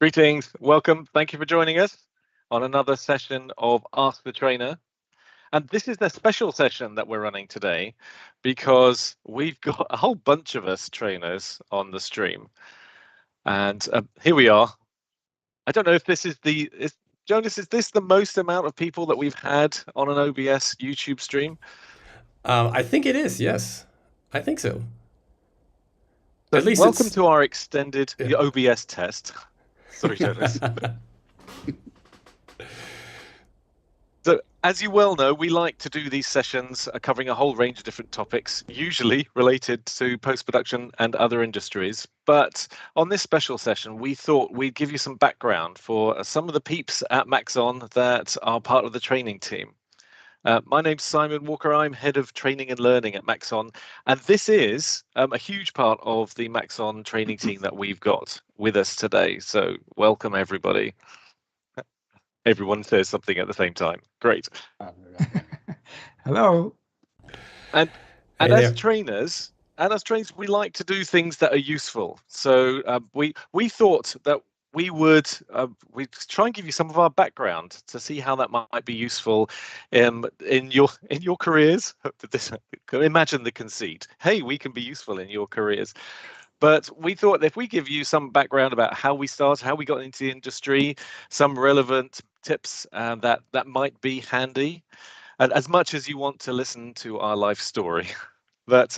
Greetings, welcome. Thank you for joining us on another session of Ask the Trainer. And this is the special session that we're running today because we've got a whole bunch of us trainers on the stream. And here we are. I don't know if this is Jonas, is this the most amount of people that we've had on an OBS YouTube stream? I think it is, yes. I think so. So At least welcome to our extended Yeah. OBS test. Sorry, Jonas. So, as you well know, we like to do these sessions covering a whole range of different topics, usually related to post-production and other industries. But on this special session, we thought we'd give you some background for some of the peeps at Maxon that are part of the training team. My name's Simon Walker. I'm head of training and learning at Maxon, and this is a huge part of the Maxon training team that we've got with us today. So welcome, everybody. Everyone says something at the same time. Great. Hello. And Hey as there. trainers, we like to do things that are useful. So we thought that we'd try and give you some of our background to see how that might be useful in your careers. Imagine the conceit. Hey, we can be useful in your careers. But we thought if we give you some background about how we started, how we got into the industry, some relevant tips that might be handy, and as much as you want to listen to our life story. But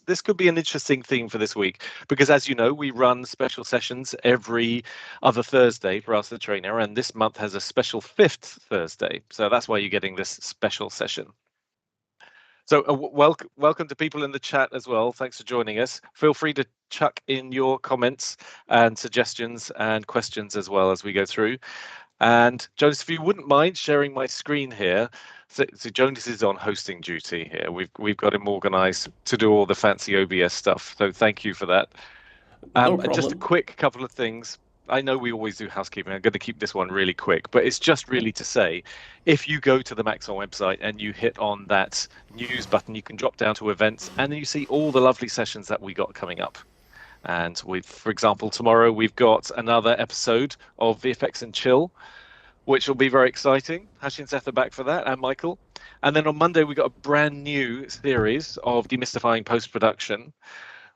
this could be an interesting theme for this week, because as you know, we run special sessions every other Thursday for Ask the Trainer, and this month has a special 5th Thursday. So that's why you're getting this special session. So welcome to people in the chat as well. Thanks for joining us. Feel free to chuck in your comments and suggestions and questions as well as we go through. And Jonas, if you wouldn't mind sharing my screen here. So Jonas is on hosting duty here. We've got him organized to do all the fancy OBS stuff. So thank you for that. No problem. Just a quick couple of things. I know we always do housekeeping. I'm going to keep this one really quick, but it's just really to say, if you go to the Maxon website and you hit on that news button, you can drop down to events and you see all the lovely sessions that we got coming up. And for example, tomorrow we've got another episode of VFX and Chill, which will be very exciting. Hashi and Seth are back for that, and Michael. And then on Monday, we got a brand new series of demystifying post-production,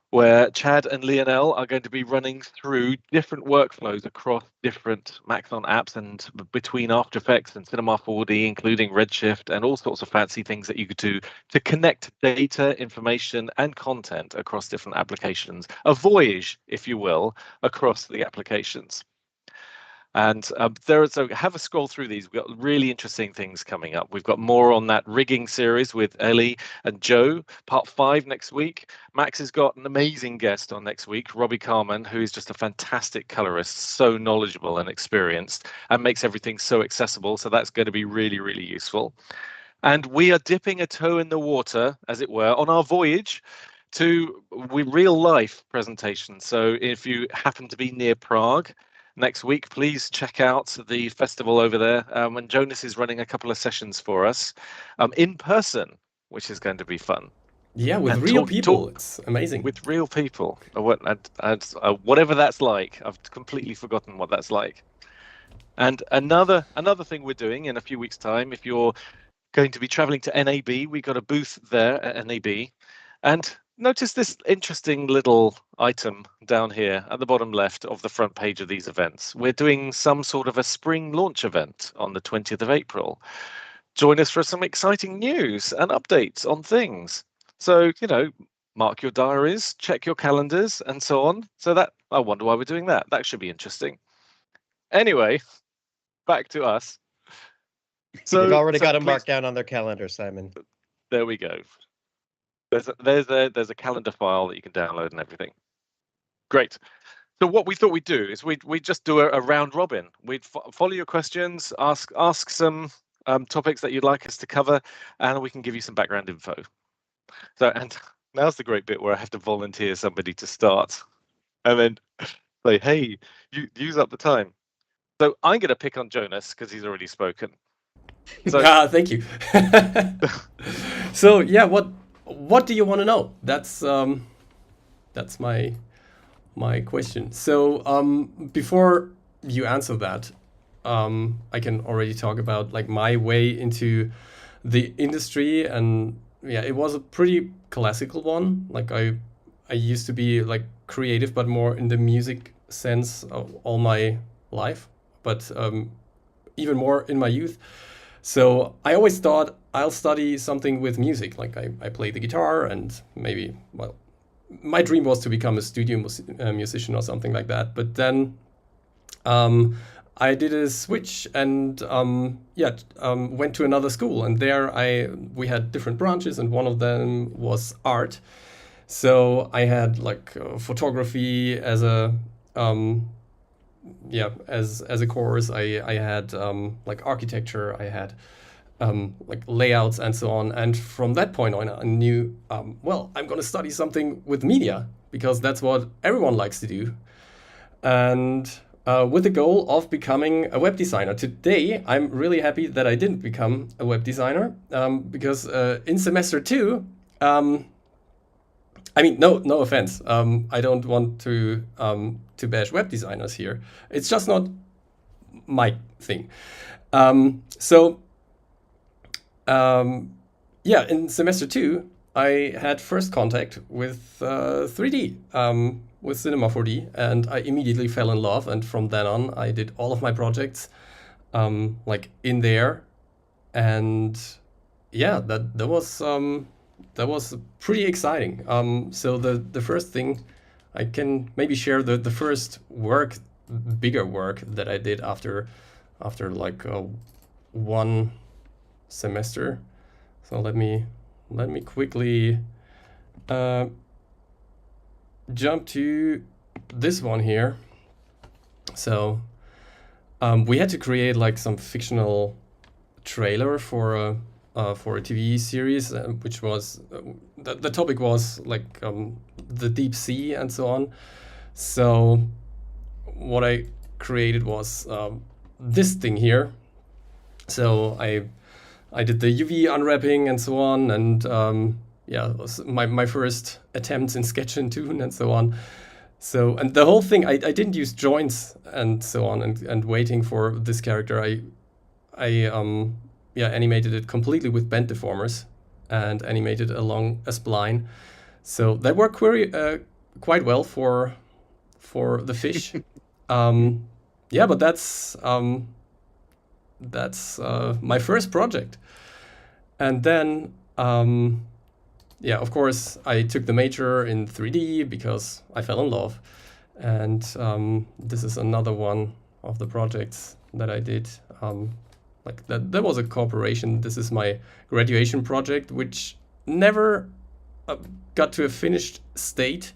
where Chad and Lionel are going to be running through different workflows across different Maxon apps and between After Effects and Cinema 4D, including Redshift and all sorts of fancy things that you could do to connect data, information, and content across different applications. A voyage, if you will, across the applications. And so have a scroll through these. We've got really interesting things coming up. We've got more on that rigging series with Elly and Joe, part 5 next week. Max has got an amazing guest on next week, Robbie Carman, who is just a fantastic colorist, so knowledgeable and experienced, and makes everything so accessible. So that's going to be really, really useful. And we are dipping a toe in the water, as it were, on our voyage to real life presentations. So if you happen to be near Prague next week, please check out the festival over there. And Jonas is running a couple of sessions for us in person, which is going to be fun. Yeah, with real people. It's amazing. With real people. Whatever that's like. I've completely forgotten what that's like. And another thing we're doing in a few weeks' time, if you're going to be traveling to NAB, we've got a booth there at NAB. And notice this interesting little item down here at the bottom left of the front page of these events. We're doing some sort of a spring launch event on the 20th of April. Join us for some exciting news and updates on things. So, mark your diaries, check your calendars, and so on. So I wonder why we're doing that. That should be interesting. Anyway, back to us. So they've already got them marked down on their calendar, Simon. There we go. There's a calendar file that you can download and everything. Great. So what we thought we'd do is we'd just do a round robin. We'd follow your questions, ask some topics that you'd like us to cover, and we can give you some background info. So, and now's the great bit where I have to volunteer somebody to start, and then say, hey, you use up the time. So I'm going to pick on Jonas because he's already spoken. So, thank you. So yeah, what do you want to know? That's my question. So before you answer that, I can already talk about like my way into the industry. And yeah, it was a pretty classical one. Like I used to be like creative, but more in the music sense all my life, but even more in my youth. So I always thought I'll study something with music. Like I play the guitar, and maybe, well, my dream was to become a studio musician or something like that. But then I did a switch and went to another school, and there we had different branches, and one of them was art. So I had like photography as a as a course. I had like architecture. I had like layouts and so on. And from that point on, I knew well, I'm going to study something with media, because that's what everyone likes to do. And with the goal of becoming a web designer. Today, I'm really happy that I didn't become a web designer, because in semester 2, I mean, no offense. I don't want to bash web designers here. It's just not my thing. In semester 2, I had first contact with 3D, with Cinema 4D, and I immediately fell in love. And from then on, I did all of my projects like in there. And yeah, that was pretty exciting. So the first thing, I can maybe share the first bigger work that I did after like one semester. So let me quickly jump to this one here. So we had to create like some fictional trailer for a TV series, which was the topic was like the deep sea and so on. So what I created was this thing here. So I did the UV unwrapping and so on, and it was my first attempts in Sketch and Toon and so on. So, and the whole thing, I didn't use joints and so on, and waiting for this character. I animated it completely with bend deformers and animated along a spline. So that worked quite well for the fish. But that's my first project. And then, of course, I took the major in 3D because I fell in love. And this is another one of the projects that I did. Like that was a cooperation. This is my graduation project, which never got to a finished state.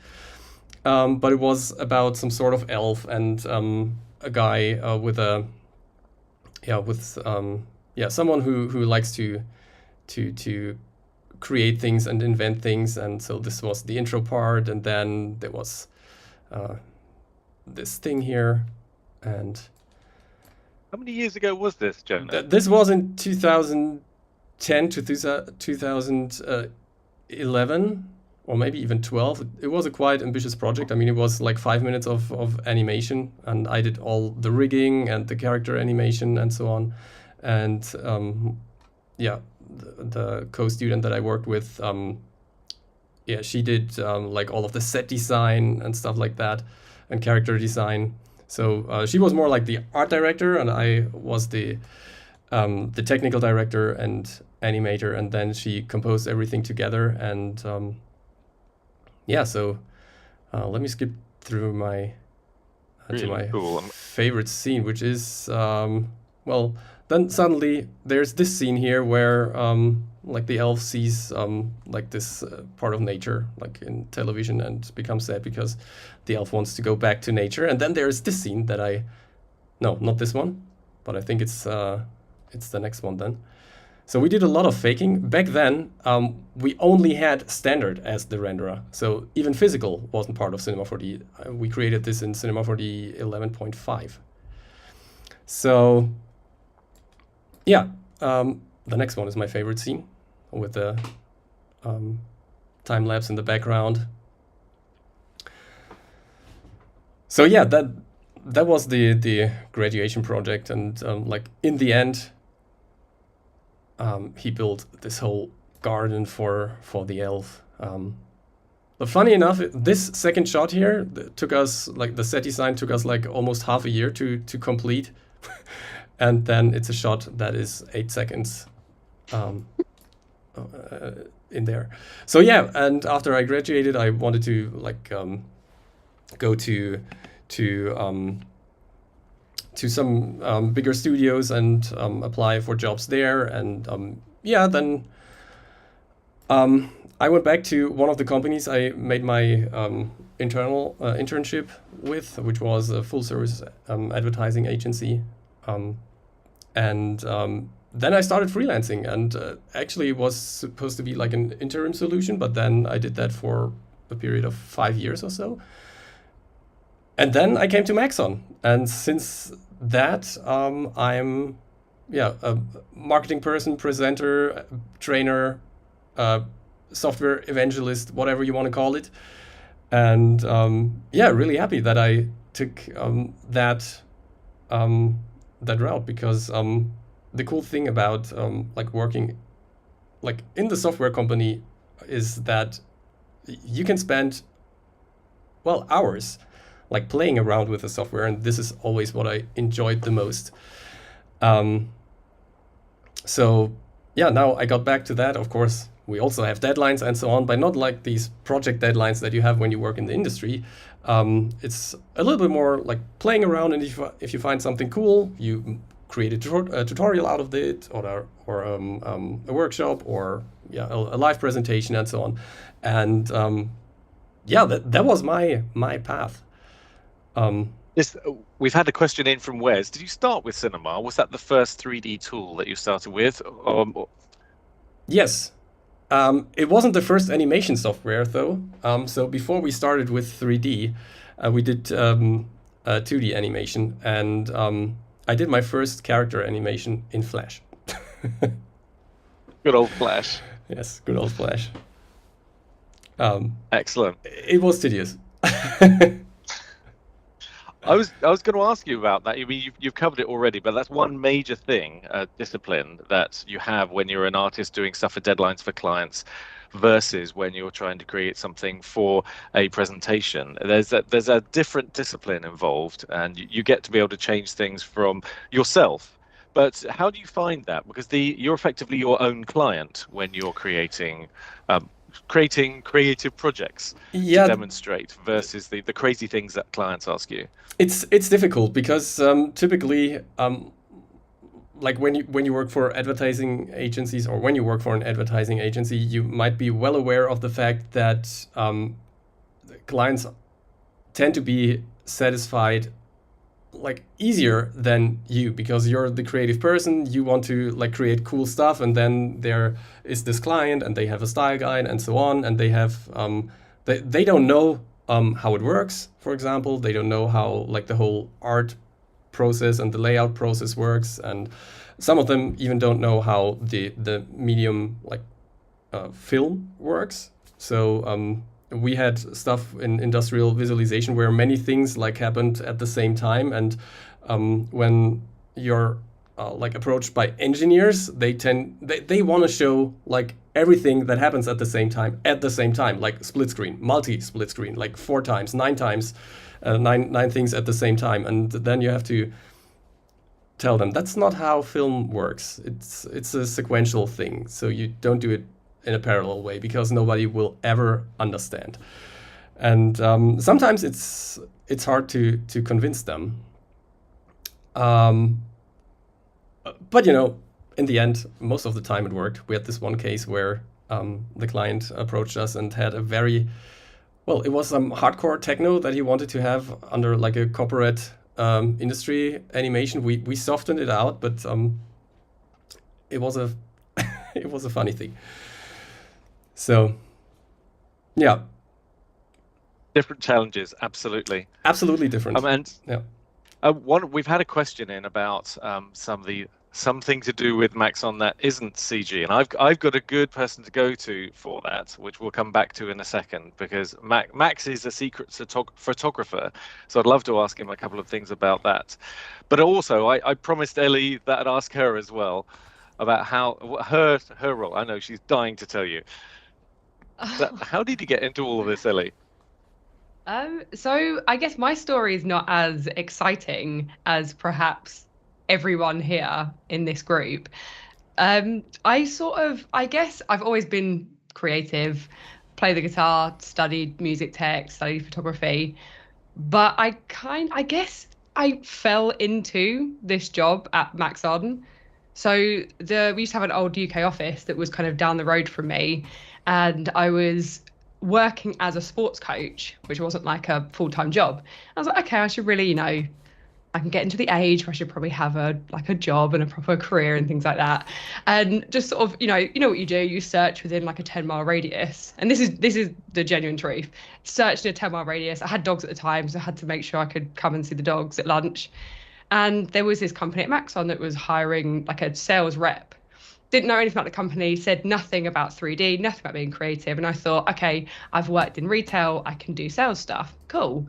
But it was about some sort of elf and a guy someone who likes to create things and invent things. And so this was the intro part, and then there was this thing here. And how many years ago was this, Jonas? This was in 2010 to 2011, or maybe even 12. It was a quite ambitious project. I mean, it was like 5 minutes of animation, and I did all the rigging and the character animation and so on. And the co-student that I worked with, she did like all of the set design and stuff like that, and character design. So she was more like the art director, and I was the technical director and animator, and then she composed everything together. And so let me skip through my to my favorite scene, which is then suddenly there's this scene here where like the elf sees like this part of nature, like in television, and becomes sad because the elf wants to go back to nature. And then there's this scene that no, not this one, but I think it's the next one then. So we did a lot of faking. Back then, we only had standard as the renderer. So even physical wasn't part of Cinema 4D. We created this in Cinema 4D 11.5. So the next one is my favorite scene, with the time lapse in the background. So that was the graduation project, and like in the end, he built this whole garden for the elf. But funny enough, this second shot here took us, like the set design took us like almost half a year to complete. And then it's a shot that is 8 seconds in there. So yeah, and after I graduated, I wanted to like go to some bigger studios and apply for jobs there. And yeah, then I went back to one of the companies I made my internal internship with, which was a full-service advertising agency. And then I started freelancing, and actually it was supposed to be like an interim solution, but then I did that for a period of 5 years or so. And then I came to Maxon, and since that, I'm a marketing person, presenter, trainer, software evangelist, whatever you want to call it. And really happy that I took that route, because the cool thing about like working like in the software company is that you can spend hours like playing around with the software, and this is always what I enjoyed the most. So yeah, now I got back to that. Of course, we also have deadlines and so on, but not like these project deadlines that you have when you work in the industry. It's a little bit more like playing around, and if you find something cool, you create a tutorial out of it, or a workshop, or a live presentation and so on. And that was my path. We've had a question in from Wes. Did you start with Cinema? Was that the first 3D tool that you started with? Yes. It wasn't the first animation software, though. So before we started with 3D, we did 2D animation, and I did my first character animation in Flash. Good old Flash. Yes, good old Flash. Excellent. It was tedious. I was going to ask you about that. I mean, you've covered it already, but that's one major thing, discipline that you have when you're an artist doing stuff for deadlines for clients, versus when you're trying to create something for a presentation. There's a different discipline involved, and you get to be able to change things from yourself. But how do you find that? Because you're effectively your own client when you're creating creative projects to demonstrate, versus the crazy things that clients ask you. It's difficult, because typically like when you work for advertising agencies, or when you work for an advertising agency, you might be well aware of the fact that clients tend to be satisfied like easier than you, because you're the creative person. You want to like create cool stuff, and then there is this client, and they have a style guide and so on, and they have they don't know how it works. For example, they don't know how like the whole art process and the layout process works, and some of them even don't know how the medium like film works. So we had stuff in industrial visualization where many things like happened at the same time, and when you're like approached by engineers, they want to show like everything that happens at the same time, like split screen, multi-split screen, like 4 times, 9 times, nine things at the same time. And then you have to tell them that's not how film works. It's a sequential thing, so you don't do it in a parallel way, because nobody will ever understand. And sometimes it's hard to convince them. But in the end, most of the time it worked. We had this one case where the client approached us and had a very, it was some hardcore techno that he wanted to have under like a corporate industry animation. We softened it out, but it was a it was a funny thing. So, yeah. Different challenges, absolutely. Absolutely different. We've had a question in about some of the something to do with Maxon that isn't CG, and I've got a good person to go to for that, which we'll come back to in a second, because Max is a secret photographer, so I'd love to ask him a couple of things about that. But also, I promised Elly that I'd ask her as well about how her role. I know she's dying to tell you. How did you get into all of this, Elly? So I guess my story is not as exciting as perhaps everyone here in this group. I guess I've always been creative, play the guitar, studied music tech, studied photography, but I guess I fell into this job at Maxon. So we used to have an old UK office that was kind of down the road from me, and I was working as a sports coach, which wasn't like a full-time job. I was like, okay, I should really, I can get into the age where I should probably have a job and a proper career and things like that. And just sort of, you know what you do, you search within like a 10-mile radius. And this is the genuine truth. Searched in a 10-mile radius. I had dogs at the time, so I had to make sure I could come and see the dogs at lunch. And there was this company at Maxon that was hiring like a sales rep. Didn't know anything about the company, said nothing about 3D, nothing about being creative. And I thought, okay, I've worked in retail, I can do sales stuff. Cool.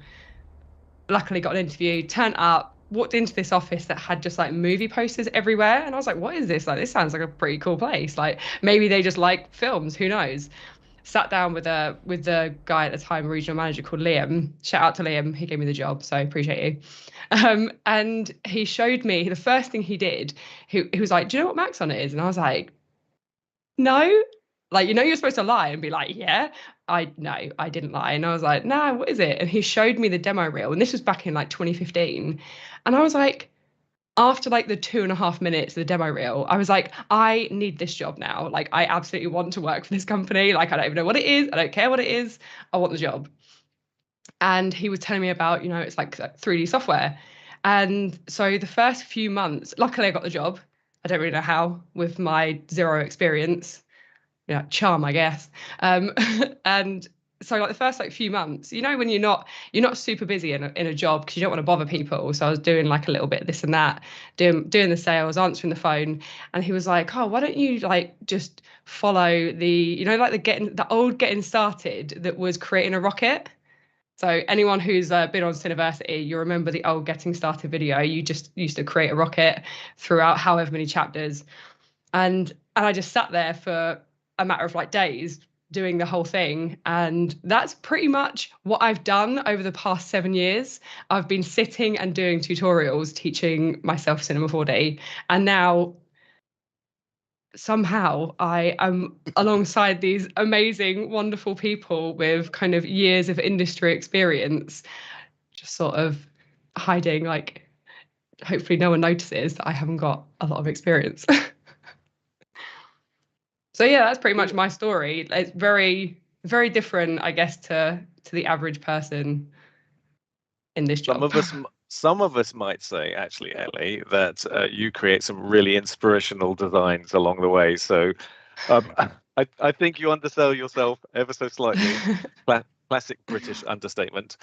Luckily got an interview, turned up, walked into this office that had just like movie posters everywhere. And I was like, what is this? Like, this sounds like a pretty cool place. Like, maybe they just like films, who knows? Sat down with the guy at the time, regional manager called Liam. Shout out to Liam, he gave me the job, so I appreciate you. And he showed me, the first thing he did, he was like, do you know what Maxon is? And I was like, no. Like, you're supposed to lie and be like, yeah. I didn't lie. And I was like, no, what is it? And he showed me the demo reel. And this was back in like 2015. And I was like, after like the 2.5 minutes of the demo reel, I was like, I need this job now. Like, I absolutely want to work for this company. Like, I don't even know what it is. I don't care what it is. I want the job. And he was telling me about, it's like 3D software. And so the first few months, luckily I got the job. I don't really know how, with my zero experience. Charm, I guess. And so like the first like few months, when you're not super busy in a job because you don't want to bother people. So I was doing like a little bit of this and that, doing the sales, answering the phone. And he was like, oh, why don't you like just follow the old getting started that was creating a rocket. So anyone who's been on Cineversity, you remember the old getting started video. You just used to create a rocket throughout however many chapters. And I just sat there for a matter of like days doing the whole thing. And that's pretty much what I've done over the past 7 years. I've been sitting and doing tutorials, teaching myself Cinema 4D. And now somehow I am alongside these amazing, wonderful people with kind of years of industry experience, just sort of hiding, like, hopefully no one notices that I haven't got a lot of experience. So yeah, that's pretty much my story. It's very, very different, I guess, to the average person in this job. Some of us might say, actually, Elly, that you create some really inspirational designs along the way. So I think you undersell yourself ever so slightly. Classic British understatement.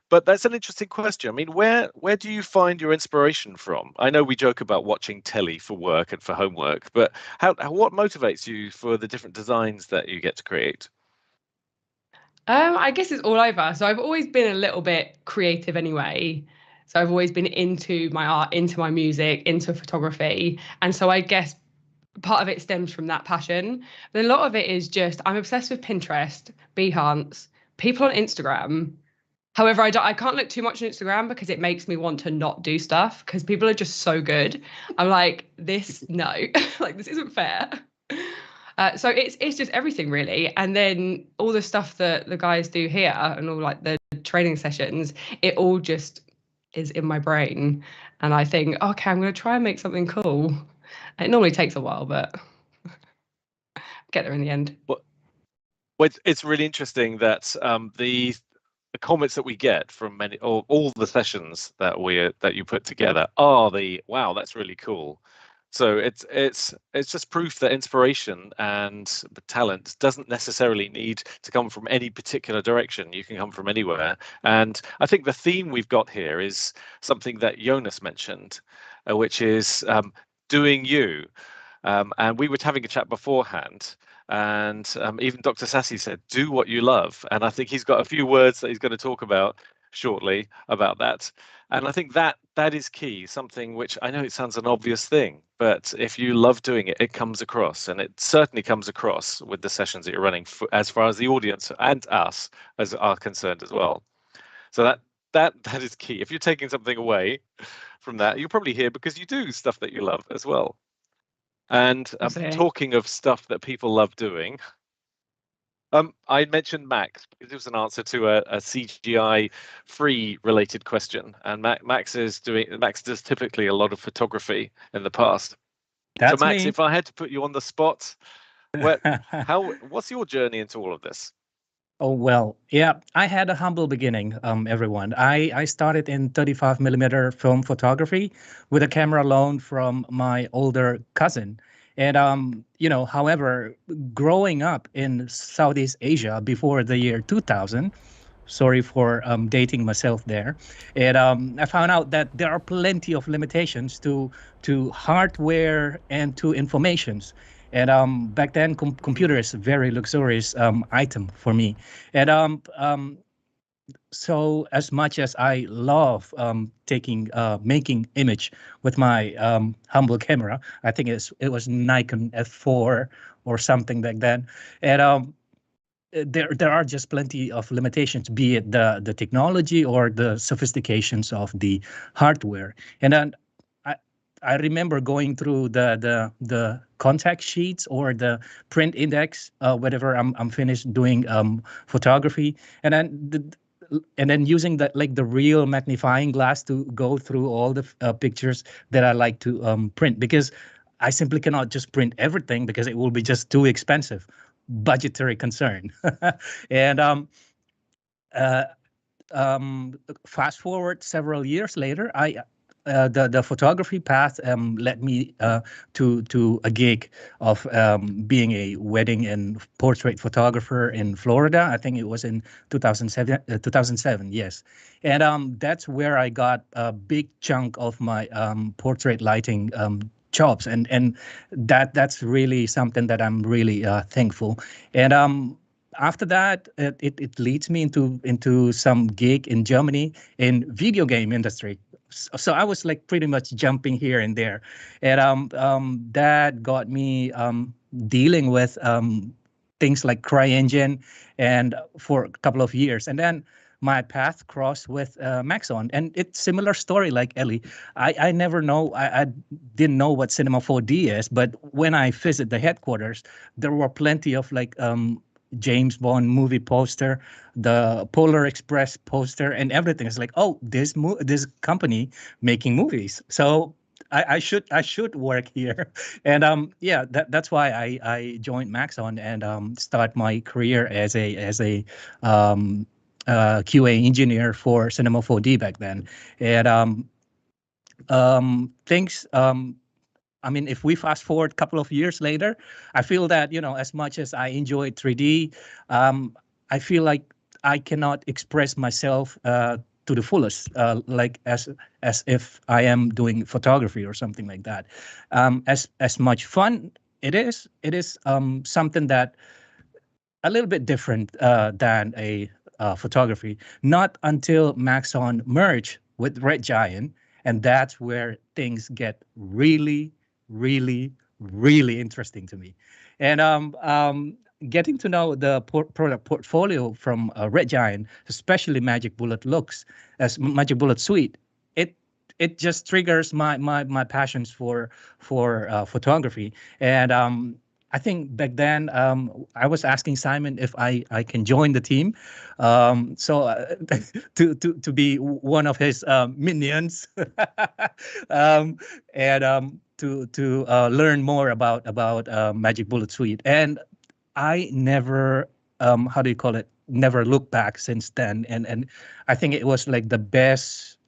But that's an interesting question. I mean, where do you find your inspiration from? I know we joke about watching telly for work and for homework, but what motivates you for the different designs that you get to create? I guess it's all over. So I've always been a little bit creative anyway. So I've always been into my art, into my music, into photography. And so I guess part of it stems from that passion. But a lot of it is just, I'm obsessed with Pinterest, Behance, people on Instagram. However, I can't look too much on Instagram because it makes me want to not do stuff because people are just so good. I'm like, no, like this isn't fair. So it's just everything really. And then all the stuff that the guys do here and all like the training sessions, it all just is in my brain. And I think, okay, I'm going to try and make something cool. It normally takes a while, but get there in the end. Well, it's really interesting that the comments that we get from all the sessions that you put together are wow, that's really cool. So it's just proof that inspiration and talent doesn't necessarily need to come from any particular direction. You can come from anywhere. And I think the theme we've got here is something that Jonas mentioned, which is doing you. And we were having a chat beforehand, and even Dr. Sassi said, do what you love. And I think he's got a few words that he's going to talk about shortly about that. And I think that is key, something which I know it sounds an obvious thing, but if you love doing it, it comes across, and it certainly comes across with the sessions that you're running as far as the audience and us as are concerned as well. So that is key. If you're taking something away from that, you're probably here because you do stuff that you love as well. And talking of stuff that people love doing, I mentioned Max because it was an answer to a CGI free related question, and Max does typically a lot of photography in the past. That's so Max, me. if I had to put you on the spot, what's your journey into all of this? Oh, well, yeah, I had a humble beginning, everyone. I started in 35mm film photography with a camera loan from my older cousin. And, however, growing up in Southeast Asia before the year 2000, sorry for dating myself there, and I found out that there are plenty of limitations to hardware and to informations. And back then, computer is a very luxurious item for me. And so as much as I love making image with my humble camera, I think it was Nikon F4 or something back then. And there are just plenty of limitations, be it the technology or the sophistications of the hardware. And then I remember going through the contact sheets or the print index whenever I'm finished doing photography, and then using the real magnifying glass to go through all the pictures that I like to print, because I simply cannot just print everything because it will be just too expensive. Budgetary concern. And fast forward several years later, the photography path led me to a gig of being a wedding and portrait photographer in Florida. I think it was in 2007, yes. And that's where I got a big chunk of my portrait lighting jobs, and that's really something that I'm really thankful. And after that, it leads me into some gig in Germany in video game industry. So I was like pretty much jumping here and there, and that got me dealing with things like CryEngine and for a couple of years, and then my path crossed with Maxon, and it's similar story like Elly. I never know, I didn't know what Cinema 4D is, but when I visit the headquarters, there were plenty of James Bond movie poster, the Polar Express poster, and everything. It's like, oh, this company making movies, so I should work here. And yeah, that's why I joined Maxon and start my career as a QA engineer for Cinema 4D back then. And things, I mean, if we fast forward a couple of years later, I feel that, as much as I enjoyed 3D, I feel like I cannot express myself to the fullest, like as if I am doing photography or something like that. As much fun it is something that a little bit different than a photography. Not until Maxon merged with Red Giant, and that's where things get really, really, really interesting to me. And getting to know the product portfolio from Red Giant, especially Magic Bullet Magic Bullet Suite, it just triggers my passions for photography. And I think back then I was asking Simon if I can join the team, so to be one of his minions, and to learn more about Magic Bullet Suite. And I never never looked back since then, and I think it was like the best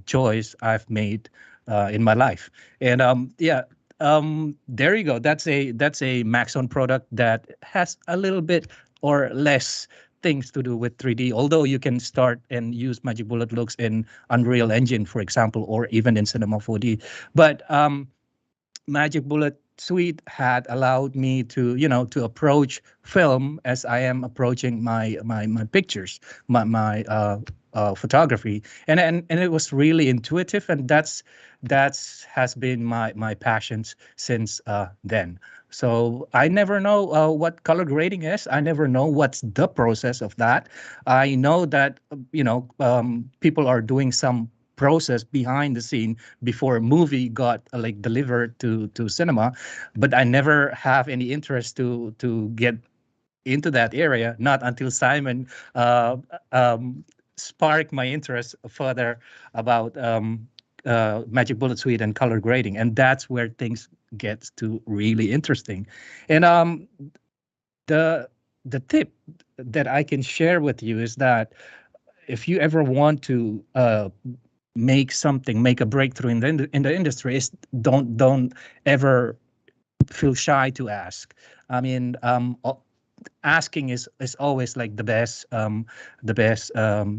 choice I've made in my life. And yeah. There you go. That's a Maxon product that has a little bit or less things to do with 3D. Although you can start and use Magic Bullet looks in Unreal Engine, for example, or even in Cinema 4D. But Magic Bullet Suite had allowed me to, to approach film as I am approaching my pictures, my photography, and it was really intuitive, and that's has been my passions since then. So I never know what color grading is. I never know what's the process of that. I know that people are doing some process behind the scene before a movie got like delivered to cinema, but I never have any interest to get into that area. Not until Simon sparked my interest further about Magic Bullet Suite and color grading, and that's where things get to really interesting. And the tip that I can share with you is that if you ever want to make a breakthrough in the industry, is don't ever feel shy to ask. I mean, asking is always like the best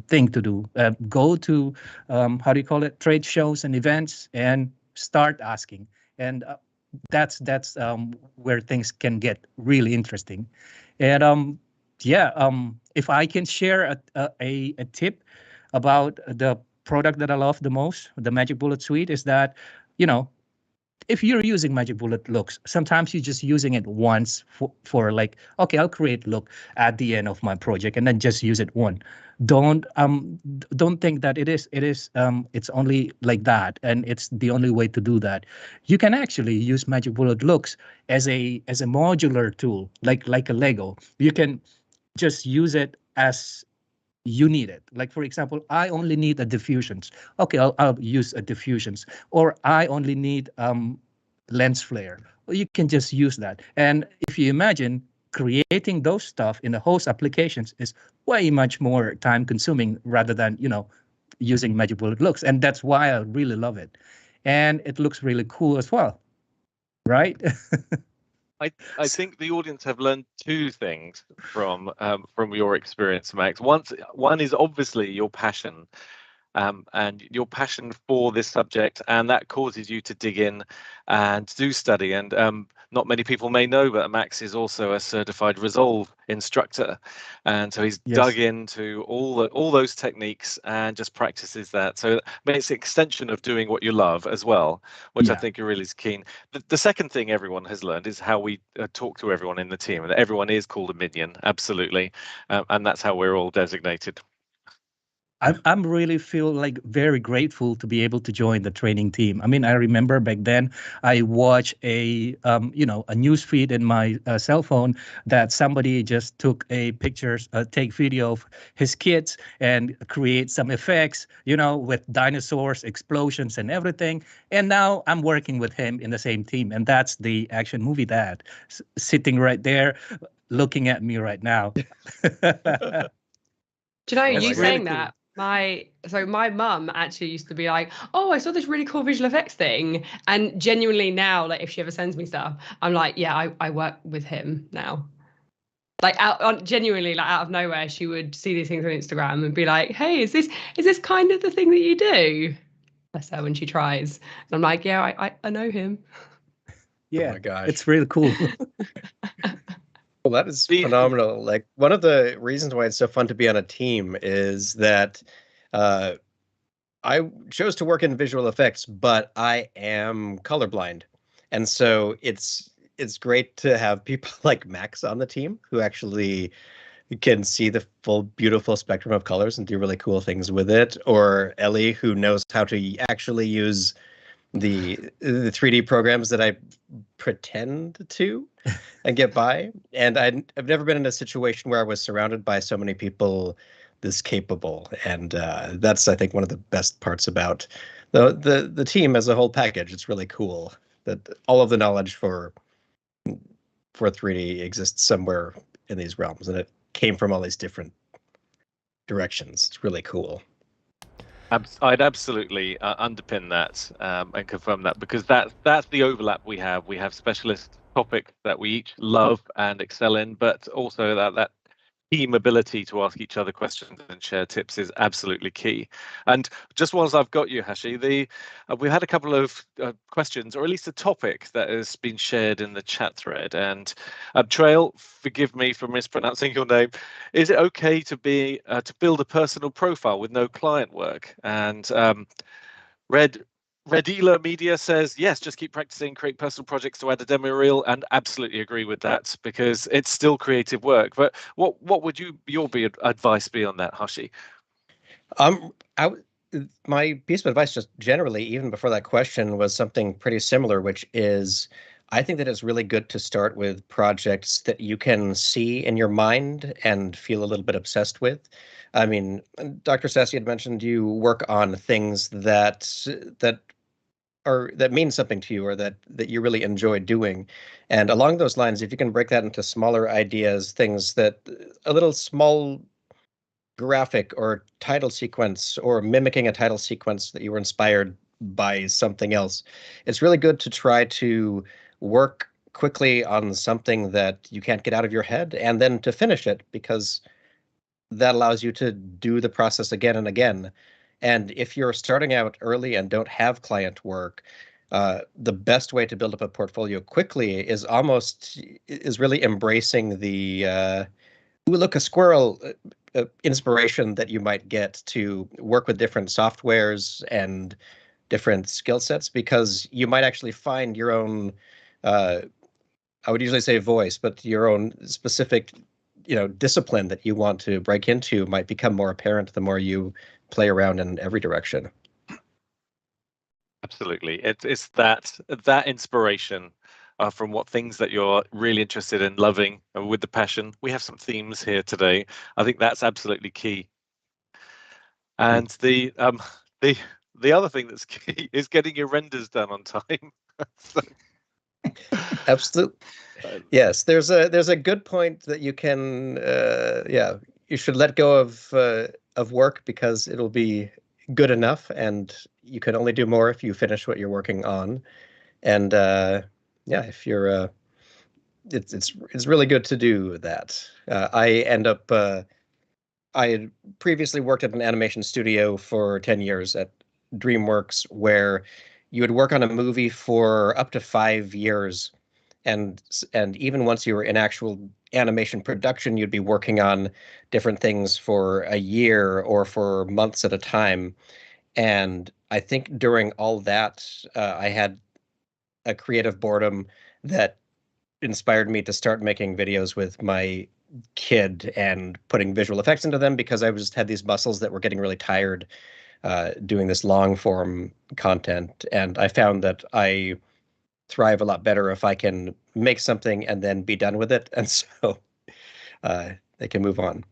thing to do. Go to how do you call it, trade shows and events, and start asking, and that's where things can get really interesting. And if I can share a tip about the product that I love the most, the Magic Bullet Suite, is that, if you're using Magic Bullet looks, sometimes you're just using it once for like, okay, I'll create look at the end of my project and then just use it one. Don't think that it's only like that and it's the only way to do that. You can actually use Magic Bullet looks as a modular tool, like a Lego. You can just use it as you need it. Like, for example, I only need a diffusions. Okay, I'll use a diffusions. Or I only need lens flare. Well, you can just use that. And if you imagine, creating those stuff in the host applications is way much more time consuming rather than, using Magic Bullet looks. And that's why I really love it. And it looks really cool as well, right? I think the audience have learned two things from your experience, Max. One is obviously your passion, and your passion for this subject, and that causes you to dig in and do study. And not many people may know, but Max is also a certified Resolve instructor, and so he's dug into all those techniques and just practices that. So it's an extension of doing what you love as well, which I think really is keen. The second thing everyone has learned is how we talk to everyone in the team, and everyone is called a minion, absolutely, and that's how we're all designated. I'm really feel like very grateful to be able to join the training team. I mean, I remember back then I watched a news feed in my cell phone that somebody just took take video of his kids and create some effects, with dinosaurs, explosions and everything. And now I'm working with him in the same team. And that's the Action Movie Dad sitting right there looking at me right now. Do you know, you saying really that? My mum actually used to be like, oh, I saw this really cool visual effects thing. And genuinely now, like, if she ever sends me stuff, I'm like, yeah, I work with him now. Like, genuinely, like, out of nowhere, she would see these things on Instagram and be like, hey, is this kind of the thing that you do? That's her when she tries. And I'm like, yeah, I know him. Yeah, oh my gosh, it's really cool. Well, that is phenomenal. Like, one of the reasons why it's so fun to be on a team is that I chose to work in visual effects, but I am colorblind. And so it's great to have people like Max on the team who actually can see the full beautiful spectrum of colors and do really cool things with it, or Elly, who knows how to actually use the 3D programs that I pretend to and get by. And I've never been in a situation where I was surrounded by so many people this capable, and that's, I think, one of the best parts about the team as a whole package. It's really cool that all of the knowledge for 3D exists somewhere in these realms, and it came from all these different directions. It's really cool. I'd absolutely underpin that and confirm that, because that's the overlap we have. We have specialist topics that we each love and excel in, but also that team ability to ask each other questions and share tips is absolutely key. And just whilst I've got you, Hashi, we had a couple of questions, or at least a topic that has been shared in the chat thread. And Trail, forgive me for mispronouncing your name. Is it okay to build a personal profile with no client work? And Redila Media says, yes, just keep practicing, create personal projects to add a demo reel, and absolutely agree with that, because it's still creative work. But what would your advice be on that, Hashi? My piece of advice just generally, even before that question, was something pretty similar, which is I think that it's really good to start with projects that you can see in your mind and feel a little bit obsessed with. I mean, Dr. Sassi had mentioned you work on things that mean something to you, or that you really enjoy doing. And along those lines, if you can break that into smaller ideas, things that a little small graphic or title sequence, or mimicking a title sequence that you were inspired by something else, it's really good to try to work quickly on something that you can't get out of your head, and then to finish it, because that allows you to do the process again and again. And if you're starting out early and don't have client work, the best way to build up a portfolio quickly is really embracing the ooh, look, a squirrel inspiration that you might get to work with different softwares and different skill sets, because you might actually find your own, I would usually say voice, but your own specific, discipline that you want to break into might become more apparent the more you play around in every direction. Absolutely. It's that inspiration from what things that you're really interested in, loving, and with the passion. We have some themes here today. I think that's absolutely key. And the other thing that's key is getting your renders done on time. Absolutely. Yes, there's a good point that you can you should let go of work, because it'll be good enough, and you can only do more if you finish what you're working on. And if you're it's really good to do that. I had previously worked at an animation studio for 10 years at DreamWorks, where you would work on a movie for up to 5 years. And even once you were in actual animation production, you'd be working on different things for a year or for months at a time. And I think during all that, I had a creative boredom that inspired me to start making videos with my kid and putting visual effects into them, because I just had these muscles that were getting really tired doing this long form content. And I found that I thrive a lot better if I can make something and then be done with it, and so they can move on.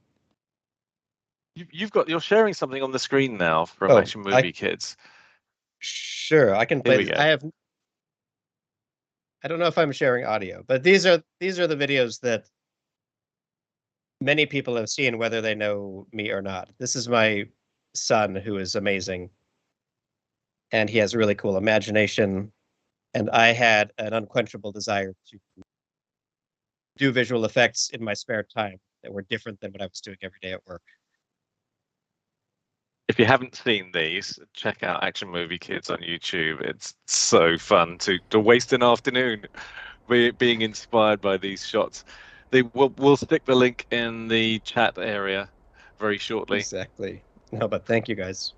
You're sharing something on the screen now from Action Movie Kids. Sure, I can play this. I don't know if I'm sharing audio, but these are the videos that many people have seen, whether they know me or not. This is my son, who is amazing, and he has a really cool imagination. And I had an unquenchable desire to do visual effects in my spare time that were different than what I was doing every day at work. If you haven't seen these, check out Action Movie Kids on YouTube. It's so fun to waste an afternoon being inspired by these shots. We'll stick the link in the chat area very shortly. Exactly. No, but thank you guys.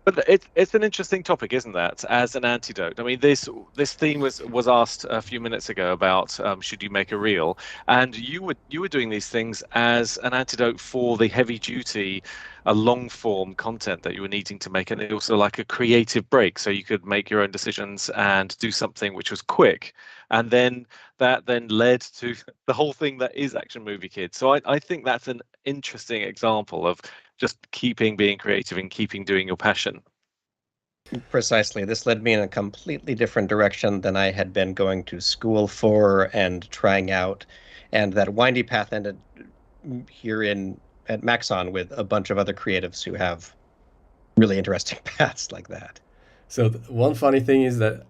But it's an interesting topic, isn't that? As an antidote. I mean, this theme was asked a few minutes ago about should you make a reel, and you were doing these things as an antidote for the heavy duty, long form content that you were needing to make, and also like a creative break, so you could make your own decisions and do something which was quick, and then that led to the whole thing that is Action Movie Kids. So I think that's an interesting example of just keeping being creative and keeping doing your passion. Precisely. This led me in a completely different direction than I had been going to school for and trying out. And that windy path ended here at Maxon with a bunch of other creatives who have really interesting paths like that. So one funny thing is that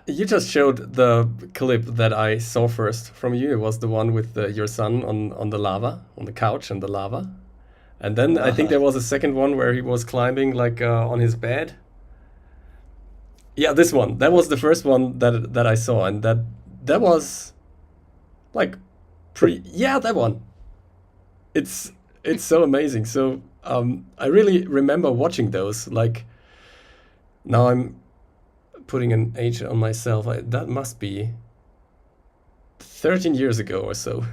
You just showed the clip that I saw first from you. It was the one with your son on the lava, on the couch and the lava. And then I think there was a second one where he was climbing like on his bed. Yeah, this one. That was the first one that I saw, and that was like yeah, that one. It's so amazing. So I really remember watching those. Like now I'm putting an age on myself. That must be 13 years ago or so.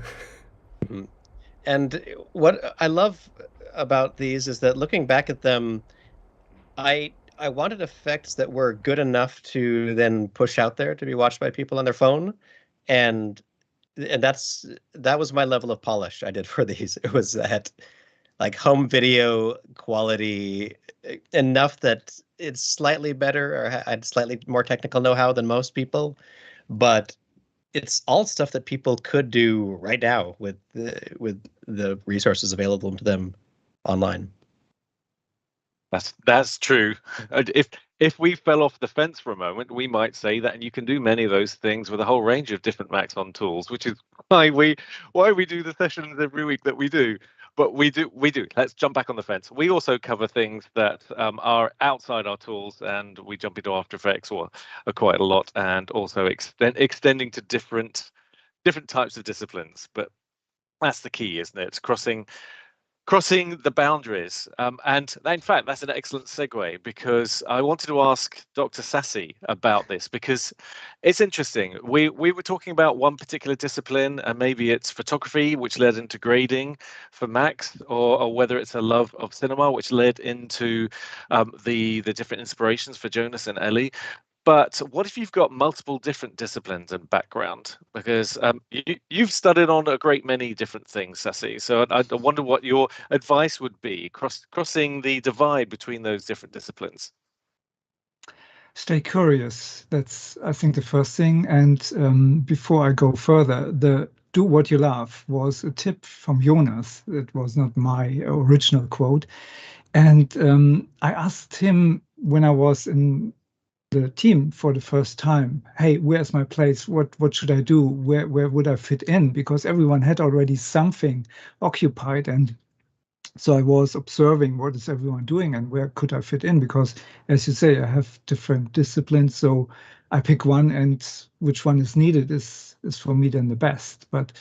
And what I love about these is that looking back at them, I wanted effects that were good enough to then push out there to be watched by people on their phone, and that was my level of polish I did for these. It was that like home video quality enough that it's slightly better, or I had slightly more technical know-how than most people, but it's all stuff that people could do right now with the resources available to them online. That's true. If we fell off the fence for a moment, we might say that, and you can do many of those things with a whole range of different Maxon tools, which is why we do the sessions every week that we do. But we do. Let's jump back on the fence. We also cover things that are outside our tools, and we jump into After Effects or quite a lot, and also extending to different types of disciplines. But that's the key, isn't it? It's crossing the boundaries. And in fact, that's an excellent segue, because I wanted to ask Dr. Sassi about this, because it's interesting. We were talking about one particular discipline, and maybe it's photography, which led into grading for Max, or whether it's a love of cinema, which led into the different inspirations for Jonas and Elly. But what if you've got multiple different disciplines and background? Because you've studied on a great many different things, Sassi. So I wonder what your advice would be, crossing the divide between those different disciplines. Stay curious. That's, I think, the first thing. And before I go further, the do what you love was a tip from Jonas. It was not my original quote. And I asked him when I was in the team for the first time, hey, where's my place? What should I do? Where would I fit in? Because everyone had already something occupied, and so I was observing what is everyone doing and where could I fit in? Because as you say, I have different disciplines, so I pick one, and which one is needed is for me then the best. But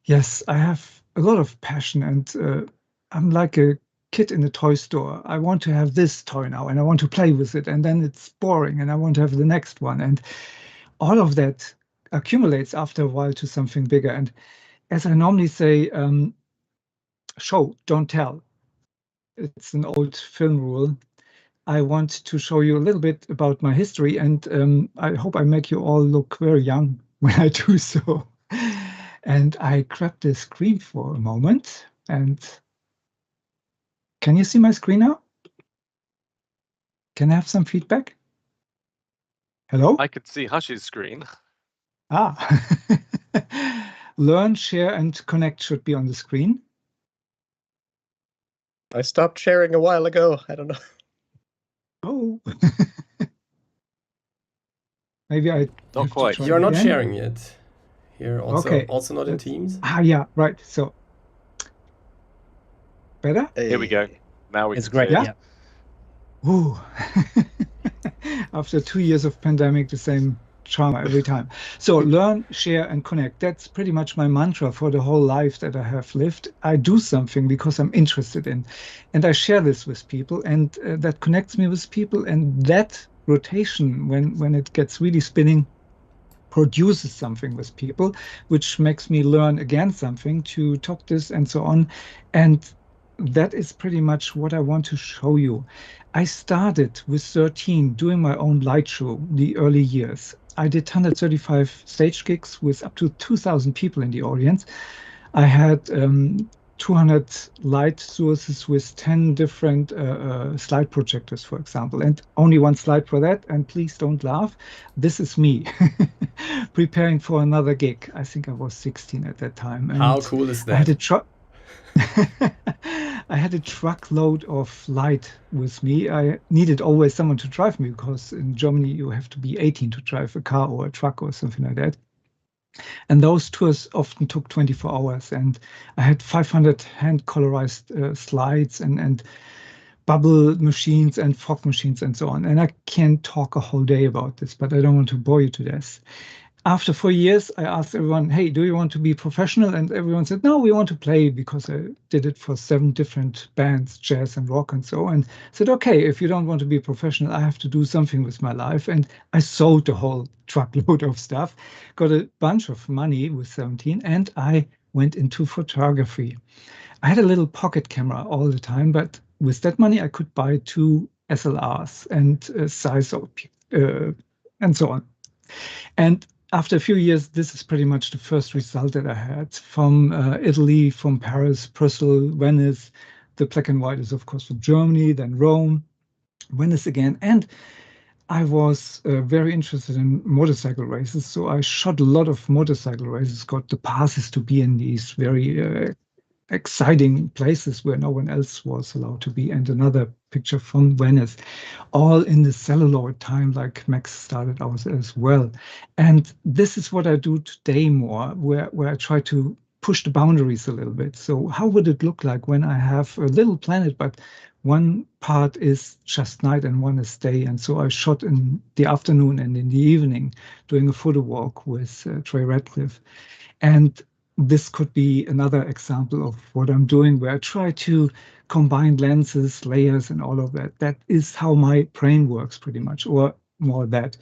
yes, I have a lot of passion, and I'm like a kid in a toy store. I want to have this toy now, and I want to play with it, and then it's boring, and I want to have the next one, and all of that accumulates after a while to something bigger. And as I normally say, show, don't tell. It's an old film rule. I want to show you a little bit about my history, and I hope I make you all look very young when I do so. And I grabbed the screen for a moment, and can you see my screen now? Can I have some feedback? Hello? I could see Hashi's screen. Learn, share, and connect should be on the screen. I stopped sharing a while ago. I don't know. Oh. Maybe I Not quite. You're not again. sharing yet. Here also, Okay. Also not in Teams. Yeah, right. So better? Here we go. Now It's great. Yeah. Ooh. After 2 years of pandemic, the same charm every time. So learn, share, and connect. That's pretty much my mantra for the whole life that I have lived. I do something because I'm interested in, and I share this with people, and that connects me with people. And that rotation, when it gets really spinning, produces something with people, which makes me learn again something to talk this and so on. And that is pretty much what I want to show you. I started with 13 doing my own light show, the early years. I did 135 stage gigs with up to 2,000 people in the audience. I had 200 light sources with 10 different slide projectors, for example, and only one slide for that. And please don't laugh. This is me preparing for another gig. I think I was 16 at that time. And how cool is that? I had a I had a truckload of light with me. I needed always someone to drive me, because in Germany you have to be 18 to drive a car or a truck or something like that. And those tours often took 24 hours. And I had 500 hand colorized slides and bubble machines and fog machines and so on. And I can talk a whole day about this, but I don't want to bore you to death. After 4 years, I asked everyone, hey, do you want to be professional? And everyone said, no, we want to play, because I did it for 7 different bands, jazz and rock and so on. And I said, okay, if you don't want to be professional, I have to do something with my life. And I sold the whole truckload of stuff, got a bunch of money with 17, and I went into photography. I had a little pocket camera all the time, but with that money, I could buy 2 SLRs and size and so on. And after a few years, this is pretty much the first result that I had from Italy, from Paris, Brussels, Venice. The black and white is, of course, from Germany, then Rome, Venice again. And I was very interested in motorcycle races. So I shot a lot of motorcycle races, got the passes to be in these very exciting places where no one else was allowed to be. And another picture from Venice, all in the celluloid time, like Max started out as well. And this is what I do today more, where I try to push the boundaries a little bit. So how would it look like when I have a little planet, but one part is just night and one is day? And so I shot in the afternoon and in the evening, doing a photo walk with Trey Radcliffe. And this could be another example of what I'm doing, where I try to combine lenses, layers, and all of that. That is how my brain works pretty much, or more that.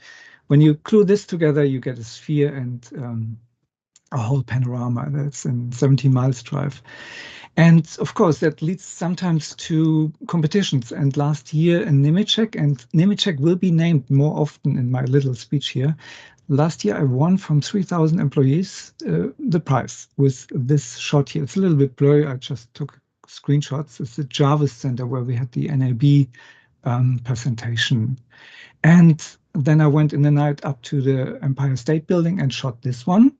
When you glue this together, you get a sphere and a whole panorama. That's in 17 miles drive. And of course, that leads sometimes to competitions. And last year in Nimicek, and Nimicek will be named more often in my little speech here. Last year, I won from 3,000 employees the prize with this shot here. It's a little bit blurry. I just took screenshots. It's the Jarvis Center where we had the NAB presentation. And then I went in the night up to the Empire State Building and shot this one,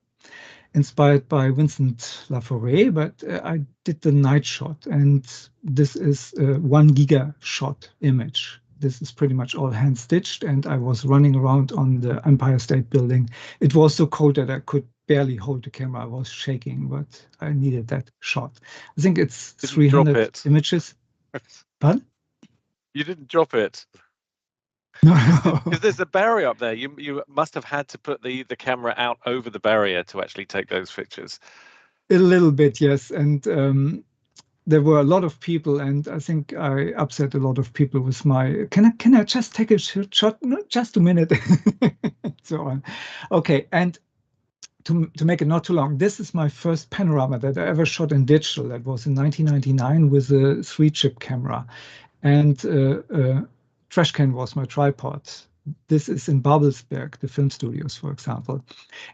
inspired by Vincent Laforet, but I did the night shot. And this is a 1 giga shot image. This is pretty much all hand stitched, and I was running around on the Empire State Building. It was so cold that I could barely hold the camera. I was shaking, but I needed that shot. I think it's 300 images. Pardon? You didn't drop it. No. Because there's a barrier up there. You must have had to put the camera out over the barrier to actually take those pictures. A little bit, yes. And there were a lot of people, and I think I upset a lot of people with my, can I just take a shot? No, just a minute. So on. Okay, and to make it not too long, this is my first panorama that I ever shot in digital. That was in 1999 with a 3-chip camera. And trash can was my tripod. This is in Babelsberg, the film studios, for example.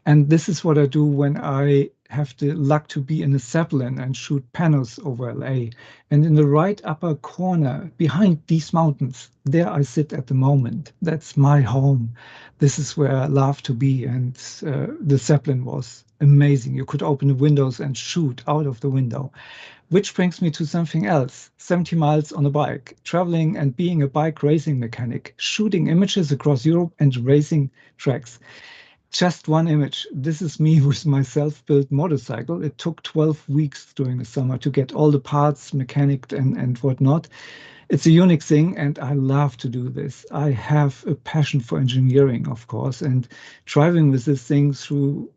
And this is what I do when I have the luck to be in a Zeppelin and shoot panels over LA. And in the right upper corner, behind these mountains, there I sit at the moment. That's my home. This is where I love to be. And the Zeppelin was amazing. You could open the windows and shoot out of the window. Which brings me to something else. 70 miles on a bike, traveling and being a bike racing mechanic, shooting images across Europe and racing tracks. Just one image. This is me with my self-built motorcycle. It took 12 weeks during the summer to get all the parts mechanicked and whatnot. It's a unique thing, and I love to do this. I have a passion for engineering, of course, and driving with this thing through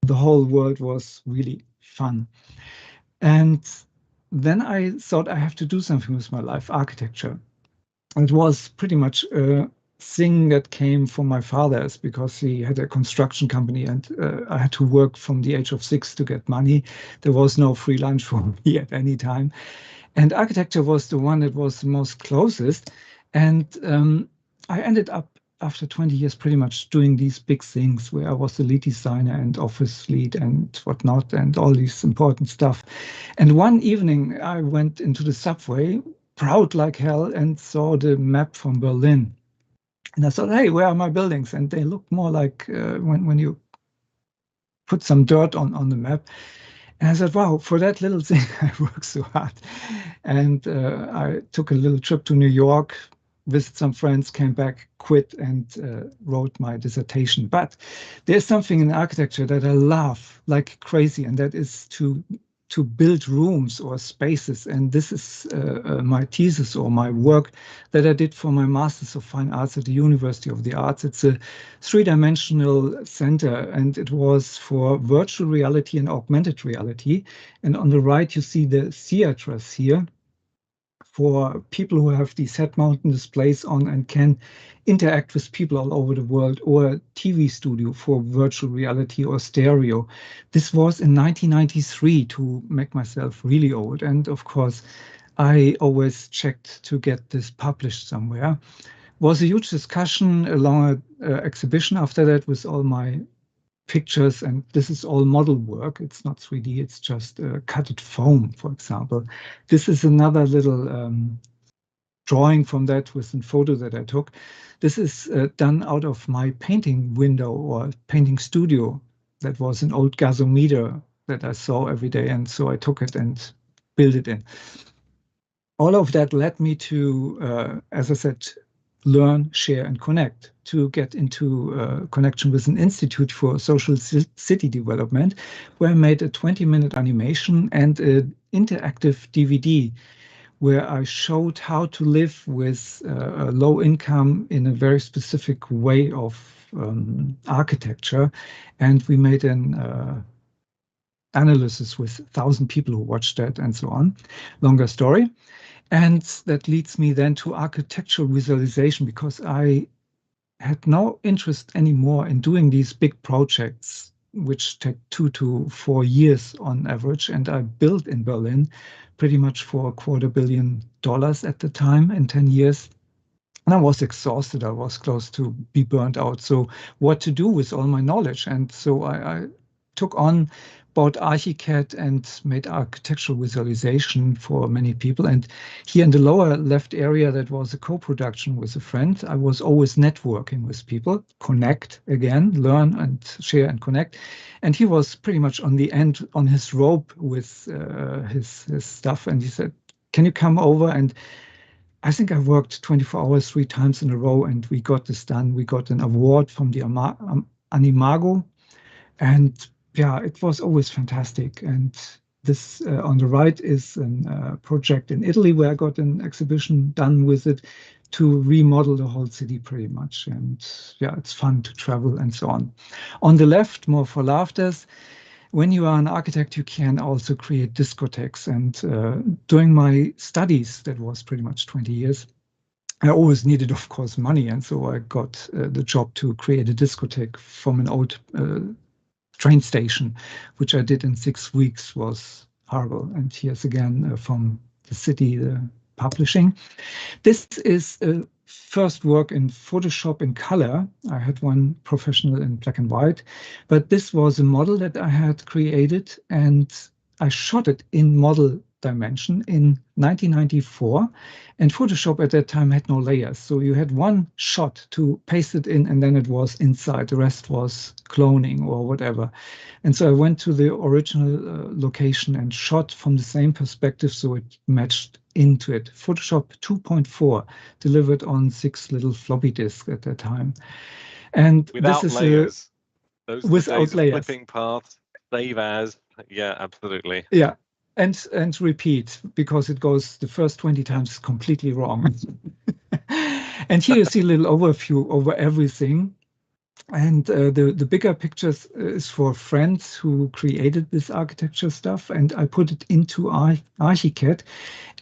the whole world was really fun. And then I thought I have to do something with my life, architecture. It was pretty much a thing that came from my father's, because he had a construction company, and I had to work from the age of 6 to get money. There was no free lunch for me at any time. And architecture was the one that was the most closest. And I ended up, after 20 years, pretty much doing these big things where I was the lead designer and office lead and whatnot and all these important stuff. And one evening I went into the subway, proud like hell, and saw the map from Berlin. And I thought, hey, where are my buildings? And they looked more like when you put some dirt on the map. And I said, wow, for that little thing, I worked so hard. And I took a little trip to New York, visited some friends, came back, quit, and wrote my dissertation. But there's something in architecture that I love like crazy, and that is to build rooms or spaces. And this is my thesis or my work that I did for my Masters of Fine Arts at the University of the Arts. It's a three-dimensional center, and it was for virtual reality and augmented reality. And on the right, you see the theaters here for people who have these head-mounted displays on and can interact with people all over the world, or a TV studio for virtual reality or stereo. This was in 1993, to make myself really old. And of course, I always checked to get this published somewhere. Was a huge discussion, a long exhibition after that with all my pictures, and this is all model work. It's not 3D, it's just cutted foam, for example. This is another little drawing from that with a photo that I took. This is done out of my painting window or painting studio. That was an old gasometer that I saw every day, and so I took it and built it in. All of that led me to, as I said, learn, share, and connect, to get into connection with an Institute for Social City Development, where I made a 20-minute animation and an interactive DVD, where I showed how to live with a low income in a very specific way of architecture. And we made an analysis with 1,000 people who watched that and so on. Longer story. And that leads me then to architectural visualization, because I had no interest anymore in doing these big projects, which take 2 to 4 years on average. And I built in Berlin pretty much for $250 million at the time in 10 years. And I was exhausted. I was close to be burnt out. So what to do with all my knowledge? And so I took on, bought Archicad and made architectural visualization for many people. And here in the lower left area, that was a co-production with a friend. I was always networking with people, connect again, learn and share and connect. And he was pretty much on the end, on his rope with his stuff. And he said, can you come over? And I think I worked 24 hours, 3 times in a row, and we got this done. We got an award from the Animago. And yeah, it was always fantastic. And this on the right is a project in Italy where I got an exhibition done with it to remodel the whole city pretty much. And yeah, it's fun to travel and so on. On the left, more for laughters, when you are an architect, you can also create discotheques. And during my studies, that was pretty much 20 years, I always needed, of course, money. And so I got the job to create a discotheque from an old train station, which I did in 6 weeks. Was horrible. And here's again from the city, the publishing. This is a first work in Photoshop in color. I had one professional in black and white, but this was a model that I had created, and I shot it in model dimension in 1994. And Photoshop at that time had no layers. So you had one shot to paste it in, and then it was inside. The rest was cloning or whatever. And so I went to the original location and shot from the same perspective, so it matched into it. Photoshop 2.4, delivered on 6 little floppy disks at that time. And without this is layers. Those without layers. Flipping paths, save as. Yeah, absolutely. Yeah. And repeat, because it goes the first 20 times completely wrong. And here you see a little overview over everything. And the bigger pictures is for friends who created this architecture stuff, and I put it into Archicad.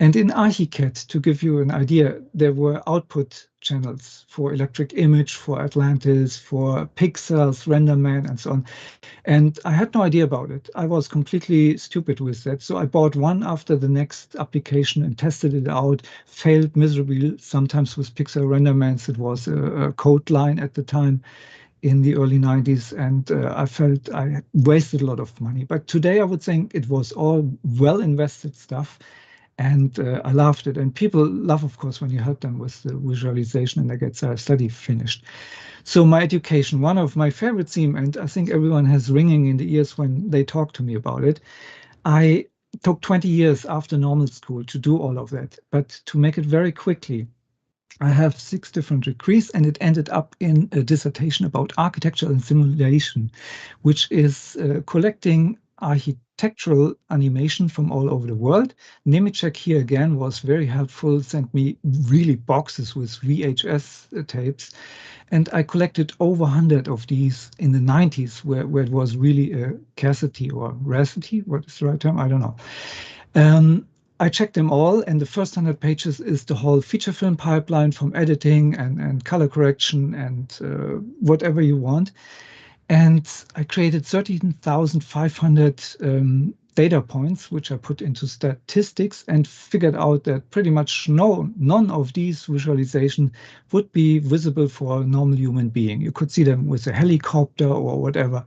And in Archicad, to give you an idea, there were output channels for electric image, for Atlantis, for pixels, RenderMan, and so on. And I had no idea about it. I was completely stupid with that. So I bought one after the next application and tested it out, failed miserably, sometimes with pixel RenderMans. It was a code line at the time in the early 90s, and I felt I wasted a lot of money. But today I would think it was all well invested stuff, and I loved it. And people love, of course, when you help them with the visualization and they get their study finished. So my education, one of my favorite themes, and I think everyone has ringing in the ears when they talk to me about it. I took 20 years after normal school to do all of that, but to make it very quickly, I have 6 different degrees, and it ended up in a dissertation about architecture and simulation, which is collecting architectural animation from all over the world. Nemetschek here again was very helpful, sent me really boxes with VHS tapes, and I collected over 100 of these in the 90s, where it was really a scarcity or rarity. What is the right term? I don't know. I checked them all, and the first 100 pages is the whole feature film pipeline from editing and color correction and whatever you want. And I created 13,500 data points, which I put into statistics, and figured out that pretty much none of these visualization would be visible for a normal human being. You could see them with a helicopter or whatever.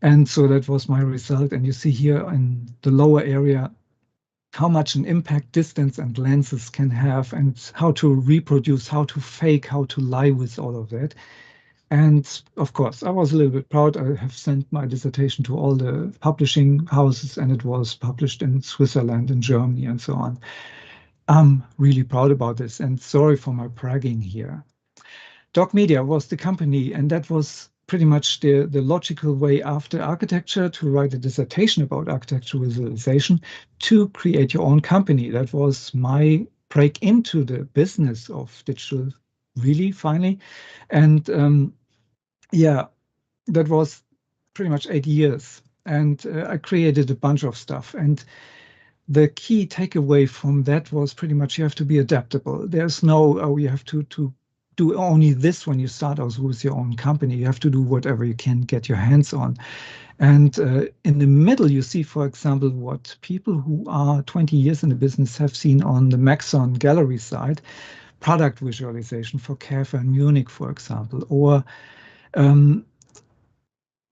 And so that was my result. And you see here in the lower area how much an impact distance and lenses can have, and how to reproduce, how to fake, how to lie with all of that. And of course, I was a little bit proud. I have sent my dissertation to all the publishing houses, and it was published in Switzerland and Germany and so on. I'm really proud about this, and sorry for my bragging here. Dog Media was the company, and that was pretty much the logical way after architecture to write a dissertation about architecture visualization to create your own company. That was my break into the business of digital, really, finally. And yeah, that was pretty much 8 years. And I created a bunch of stuff. And the key takeaway from that was pretty much you have to be adaptable. There's no, oh, you have to do only this when you start out with your own company. You have to do whatever you can get your hands on. And in the middle, you see, for example, what people who are 20 years in the business have seen on the Maxon gallery side, product visualization for Käfer in Munich, for example, or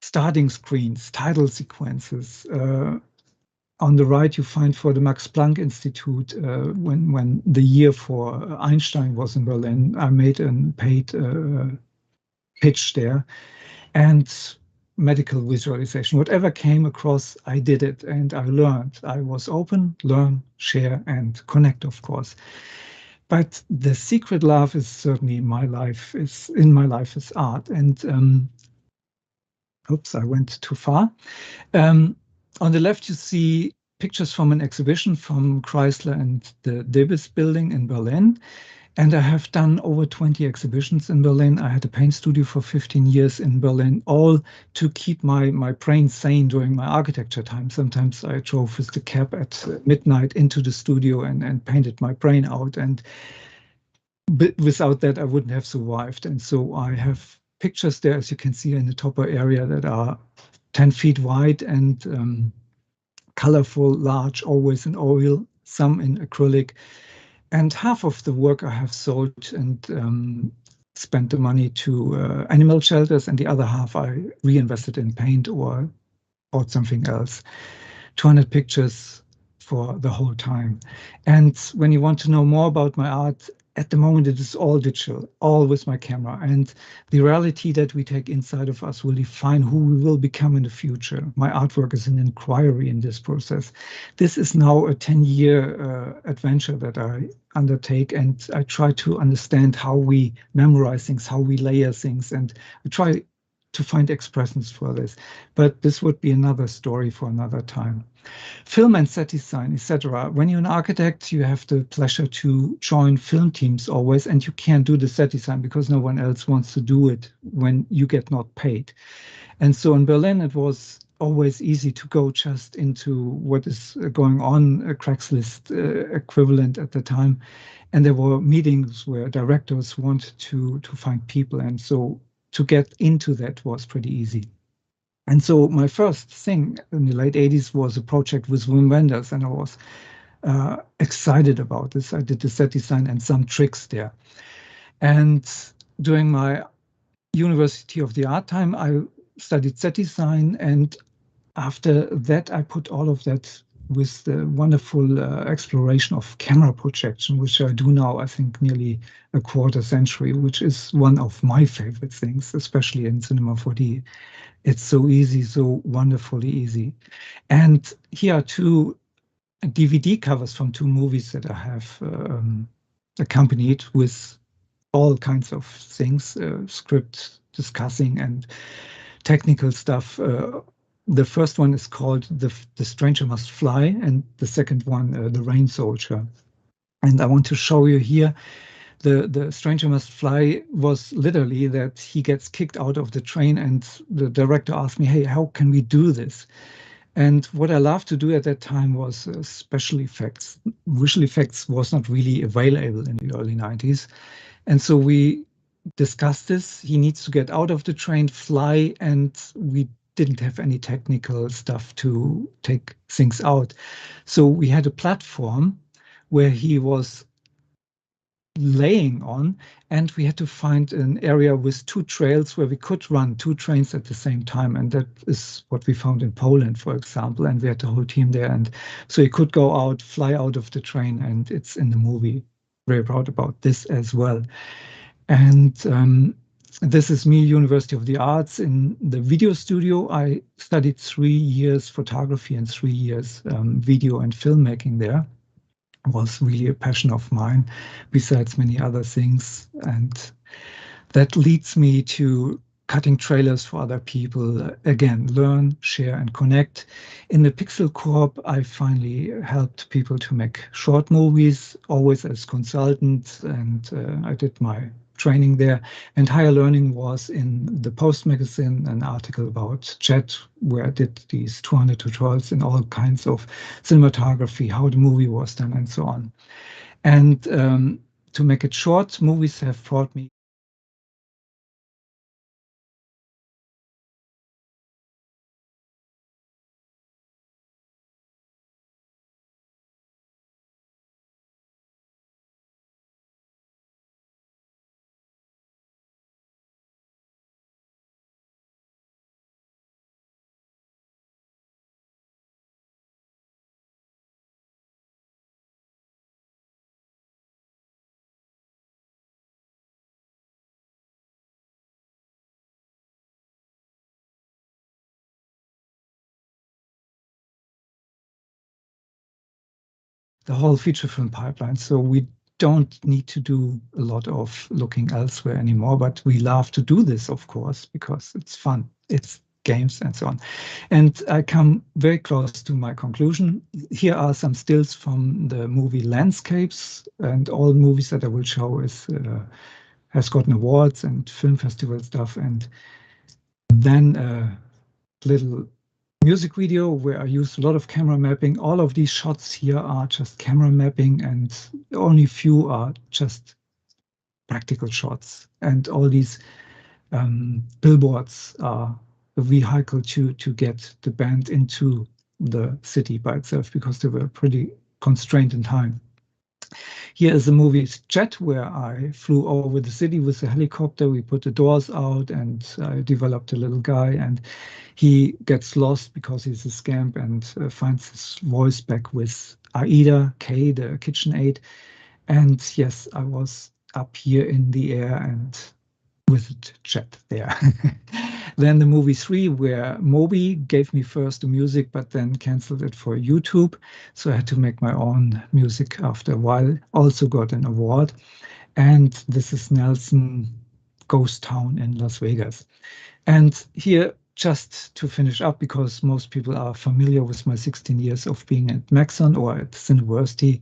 starting screens, title sequences. On the right, you find for the Max Planck Institute, when the year for Einstein was in Berlin, I made a paid pitch there, and medical visualization. Whatever came across, I did it, and I learned. I was open, learn, share, and connect, of course. But the secret love is certainly in my life is art. And oops, I went too far. On the left, you see pictures from an exhibition from Chrysler and the Debis building in Berlin. And I have done over 20 exhibitions in Berlin. I had a paint studio for 15 years in Berlin, all to keep my brain sane during my architecture time. Sometimes I drove with the cab at midnight into the studio and painted my brain out. And without that, I wouldn't have survived. And so I have pictures there, as you can see in the topper area, that are 10 feet wide and colorful, large, always in oil, some in acrylic. And half of the work I have sold and spent the money to animal shelters, and the other half I reinvested in paint or bought something else. 200 pictures for the whole time. And when you want to know more about my art, at the moment it is all digital, all with my camera. And the reality that we take inside of us will define who we will become in the future. My artwork is an inquiry in this process. This is now a 10-year adventure that I undertake, and I try to understand how we memorize things, how we layer things, and I try to find expressions for this. But this would be another story for another time. Film and set design, etc. When you're an architect, you have the pleasure to join film teams always, and you can't do the set design because no one else wants to do it when you get not paid. And so in Berlin, it was always easy to go just into what is going on, a Craigslist equivalent at the time. And there were meetings where directors wanted to find people. And so to get into that was pretty easy. And so my first thing in the late 80s was a project with Wim Wenders, and I was excited about this. I did the set design and some tricks there. And during my University of the Art time, I studied set design, and after that, I put all of that with the wonderful exploration of camera projection, which I do now, I think, nearly a quarter century, which is one of my favorite things, especially in Cinema 4D. It's so easy, so wonderfully easy. And here are two DVD covers from two movies that I have accompanied with all kinds of things, script discussing and technical stuff. The first one is called The Stranger Must Fly, and the second one, The Rain Soldier. And I want to show you here, the Stranger Must Fly was literally that he gets kicked out of the train, and the director asked me, hey, how can we do this? And what I loved to do at that time was special effects. Visual effects was not really available in the early 90s. And so we discussed this. He needs to get out of the train, fly, and we didn't have any technical stuff to take things out. So we had a platform where he was laying on, and we had to find an area with two trails where we could run two trains at the same time. And that is what we found in Poland, for example. And we had the whole team there. And so he could go out, fly out of the train, and it's in the movie. Very proud about this as well. And this is me, University of the Arts. In the video studio, I studied 3 years photography and 3 years video and filmmaking there. It was really a passion of mine, besides many other things. And that leads me to cutting trailers for other people. Again, learn, share, and connect. In the Pixel Corp, I finally helped people to make short movies, always as consultant, and I did my training there. And Higher Learning was in the Post magazine, an article about Jet, where I did these 200 tutorials in all kinds of cinematography, how the movie was done, and so on. And to make it short, movies have brought me the whole feature film pipeline. So we don't need to do a lot of looking elsewhere anymore, but we love to do this, of course, because it's fun. It's games and so on. And I come very close to my conclusion. Here are some stills from the movie Landscapes, and all movies that I will show has gotten awards and film festival stuff. And then a little music video where I use a lot of camera mapping. All of these shots here are just camera mapping, and only few are just practical shots. And all these billboards are a vehicle to get the band into the city by itself, because they were pretty constrained in time. Here is the movie Jet, where I flew over the city with a helicopter. We put the doors out, and I developed a little guy, and he gets lost because he's a scamp, and finds his voice back with Aida, Kay, the KitchenAid. And yes, I was up here in the air and with Jet there. Then the movie 3, where Moby gave me first the music, but then canceled it for YouTube. So I had to make my own music after a while. Also got an award. And this is Nelson Ghost Town in Las Vegas. And here, just to finish up, because most people are familiar with my 16 years of being at Maxon or at Cineversity,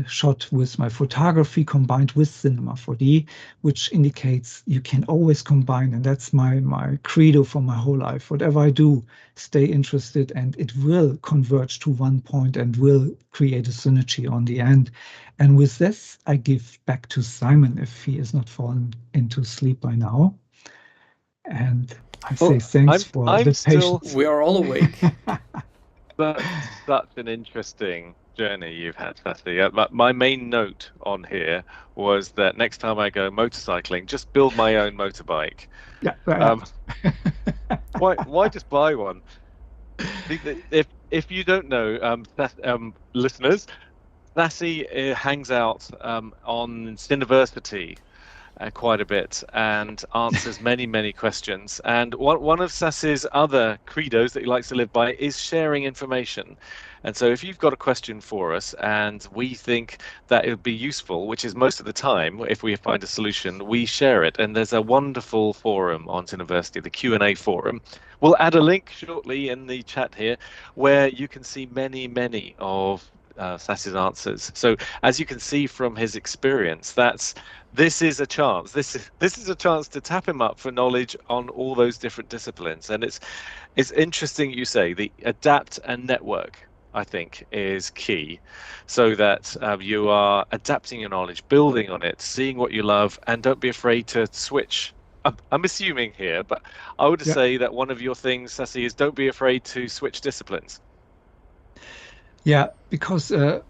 shot with my photography combined with Cinema 4D, which indicates you can always combine. And that's my credo for my whole life. Whatever I do, stay interested, and it will converge to one point and will create a synergy on the end. And with this, I give back to Simon, if he is not fallen into sleep by now. And I say thanks for the patience. We are all awake. That's such an interesting journey you've had, Sassi. My main note on here was that next time I go motorcycling, just build my own motorbike. Yeah. Why just buy one? If you don't know, listeners, Sassi hangs out on Cineversity quite a bit and answers many questions. And one of Sassi's other credos that he likes to live by is sharing information. And so if you've got a question for us and we think that it would be useful, which is most of the time, if we find a solution, we share it. And there's a wonderful forum on Cineversity, the Q&A forum. We'll add a link shortly in the chat here where you can see many of Sassi's answers. So as you can see from his experience, this is a chance. This is a chance to tap him up for knowledge on all those different disciplines. And it's interesting you say the adapt and network, I think, is key, so that you are adapting your knowledge, building on it, seeing what you love, and don't be afraid to switch. I'm assuming here, but I would say that one of your things, Sassi, is don't be afraid to switch disciplines. Yeah, because there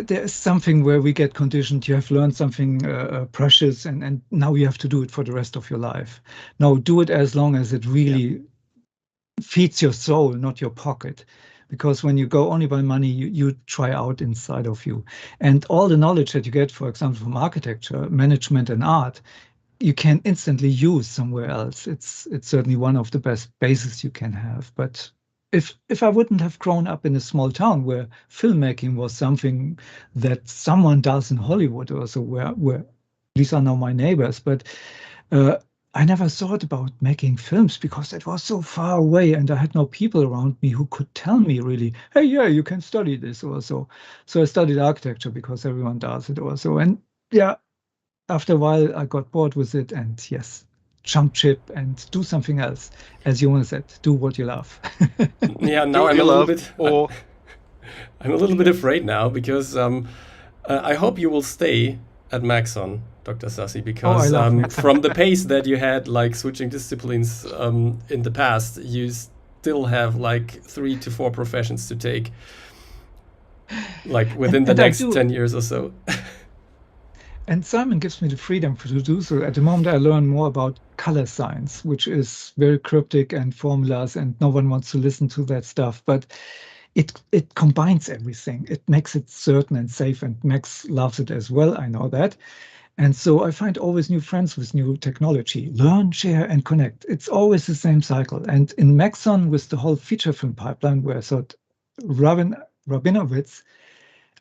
is something where we get conditioned. You have learned something precious, and now you have to do it for the rest of your life. No, do it as long as it really feeds your soul, not your pocket. Because when you go only by money, you try out inside of you. And all the knowledge that you get, for example, from architecture, management, and art, you can instantly use somewhere else. It's certainly one of the best bases you can have. But if I wouldn't have grown up in a small town where filmmaking was something that someone does in Hollywood or so, where these are now my neighbors, but I never thought about making films because it was so far away and I had no people around me who could tell me really, hey, yeah, you can study this or so. So I studied architecture because everyone does it also. And yeah, after a while I got bored with it, and yes, jump ship and do something else. As Jonas said, do what you love. Yeah, now I'm a little bit, I'm a little bit afraid now because I hope you will stay at Maxon, Dr. Sassi, because from the pace that you had, like switching disciplines in the past, you still have like 3 to 4 professions to take, like within the next 10 years or so. And Simon gives me the freedom to do so. At the moment, I learn more about color science, which is very cryptic and formulas, and no one wants to listen to that stuff. But it combines everything. It makes it certain and safe, and Max loves it as well. I know that. And so I find always new friends with new technology. Learn, share, and connect. It's always the same cycle. And in Maxon, with the whole feature film pipeline, where I thought Rabinowitz,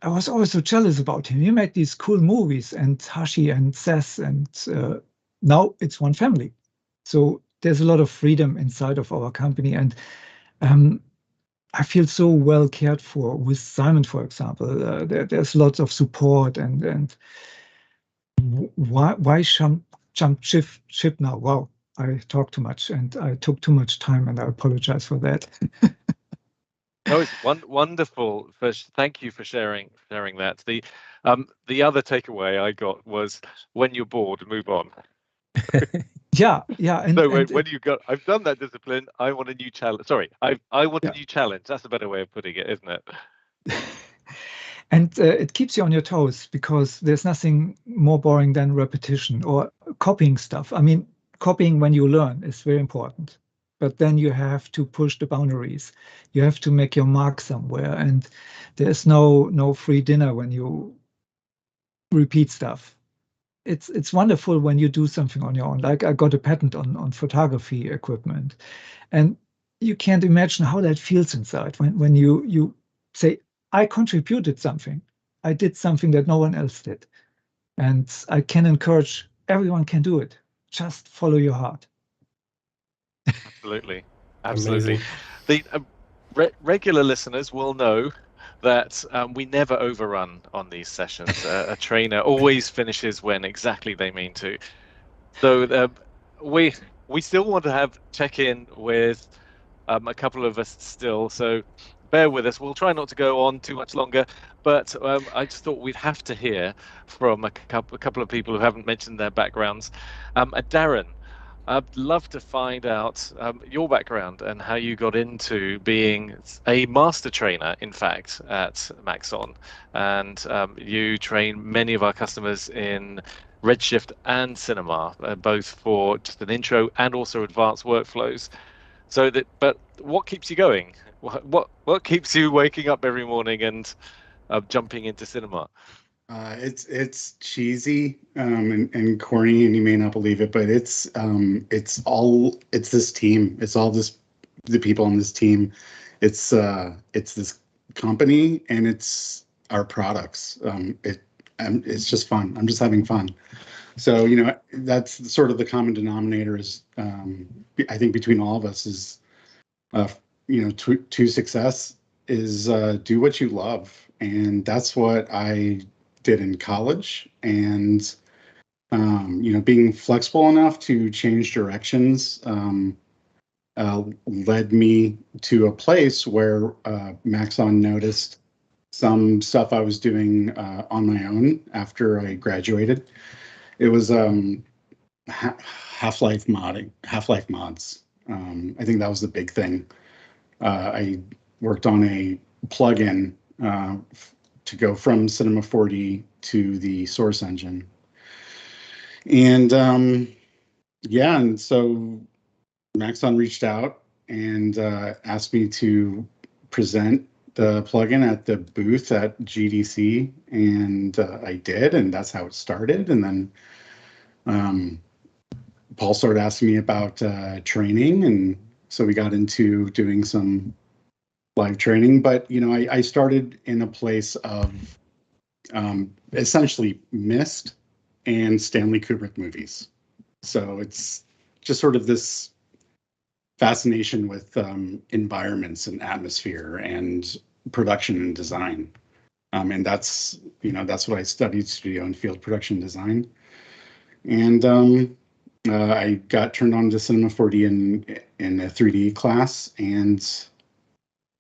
I was always so jealous about him. He made these cool movies, and Hashi and Seth, and now it's one family. So there's a lot of freedom inside of our company, and I feel so well cared for with Simon, for example. There's lots of support, and why jump ship now? Wow, I talk too much, and I took too much time, and I apologize for that. No, it's wonderful. Thank you for sharing that. The other takeaway I got was, when you're bored, move on. Yeah. When you go, I've done that discipline. I want a new challenge. Sorry, I want a new challenge. That's a better way of putting it, isn't it? And it keeps you on your toes, because there's nothing more boring than repetition or copying stuff. I mean, copying when you learn is very important. But then you have to push the boundaries. You have to make your mark somewhere, and there's no free dinner when you repeat stuff. It's wonderful when you do something on your own. Like I got a patent on photography equipment, and you can't imagine how that feels inside when you say, I contributed something. I did something that no one else did, and I can encourage everyone can do it. Just follow your heart. Absolutely. The regular listeners will know that we never overrun on these sessions. A trainer always finishes when exactly they mean to. So we still want to have check-in with a couple of us still. So bear with us. We'll try not to go on too much longer. But I just thought we'd have to hear from a couple of people who haven't mentioned their backgrounds. Darrin, I'd love to find out your background and how you got into being a master trainer, in fact, at Maxon. And you train many of our customers in Redshift and Cinema, both for just an intro and also advanced workflows. So that, but what keeps you going? What keeps you waking up every morning and jumping into cinema? It's cheesy and corny, and you may not believe it, but it's this team. It's all the people on this team. It's this company, and it's our products. It's just fun. I'm just having fun. So, you know, that's sort of the common denominator is, I think, between all of us is, you know, to success is do what you love. And that's what I did in college. And, you know, being flexible enough to change directions led me to a place where Maxon noticed some stuff I was doing on my own after I graduated. It was Half-Life mods. I think that was the big thing. I worked on a plugin to go from Cinema 4D to the source engine. And yeah, and so Maxon reached out and asked me to present the plugin at the booth at GDC, and I did, and that's how it started. And then Paul started asking me about training, and so we got into doing some live training. But you know, I started in a place of essentially Mist and Stanley Kubrick movies. So it's just sort of this fascination with environments and atmosphere and production and design. And that's, you know, that's what I studied, studio and field production design. And I got turned on to Cinema 4D in a 3D class, and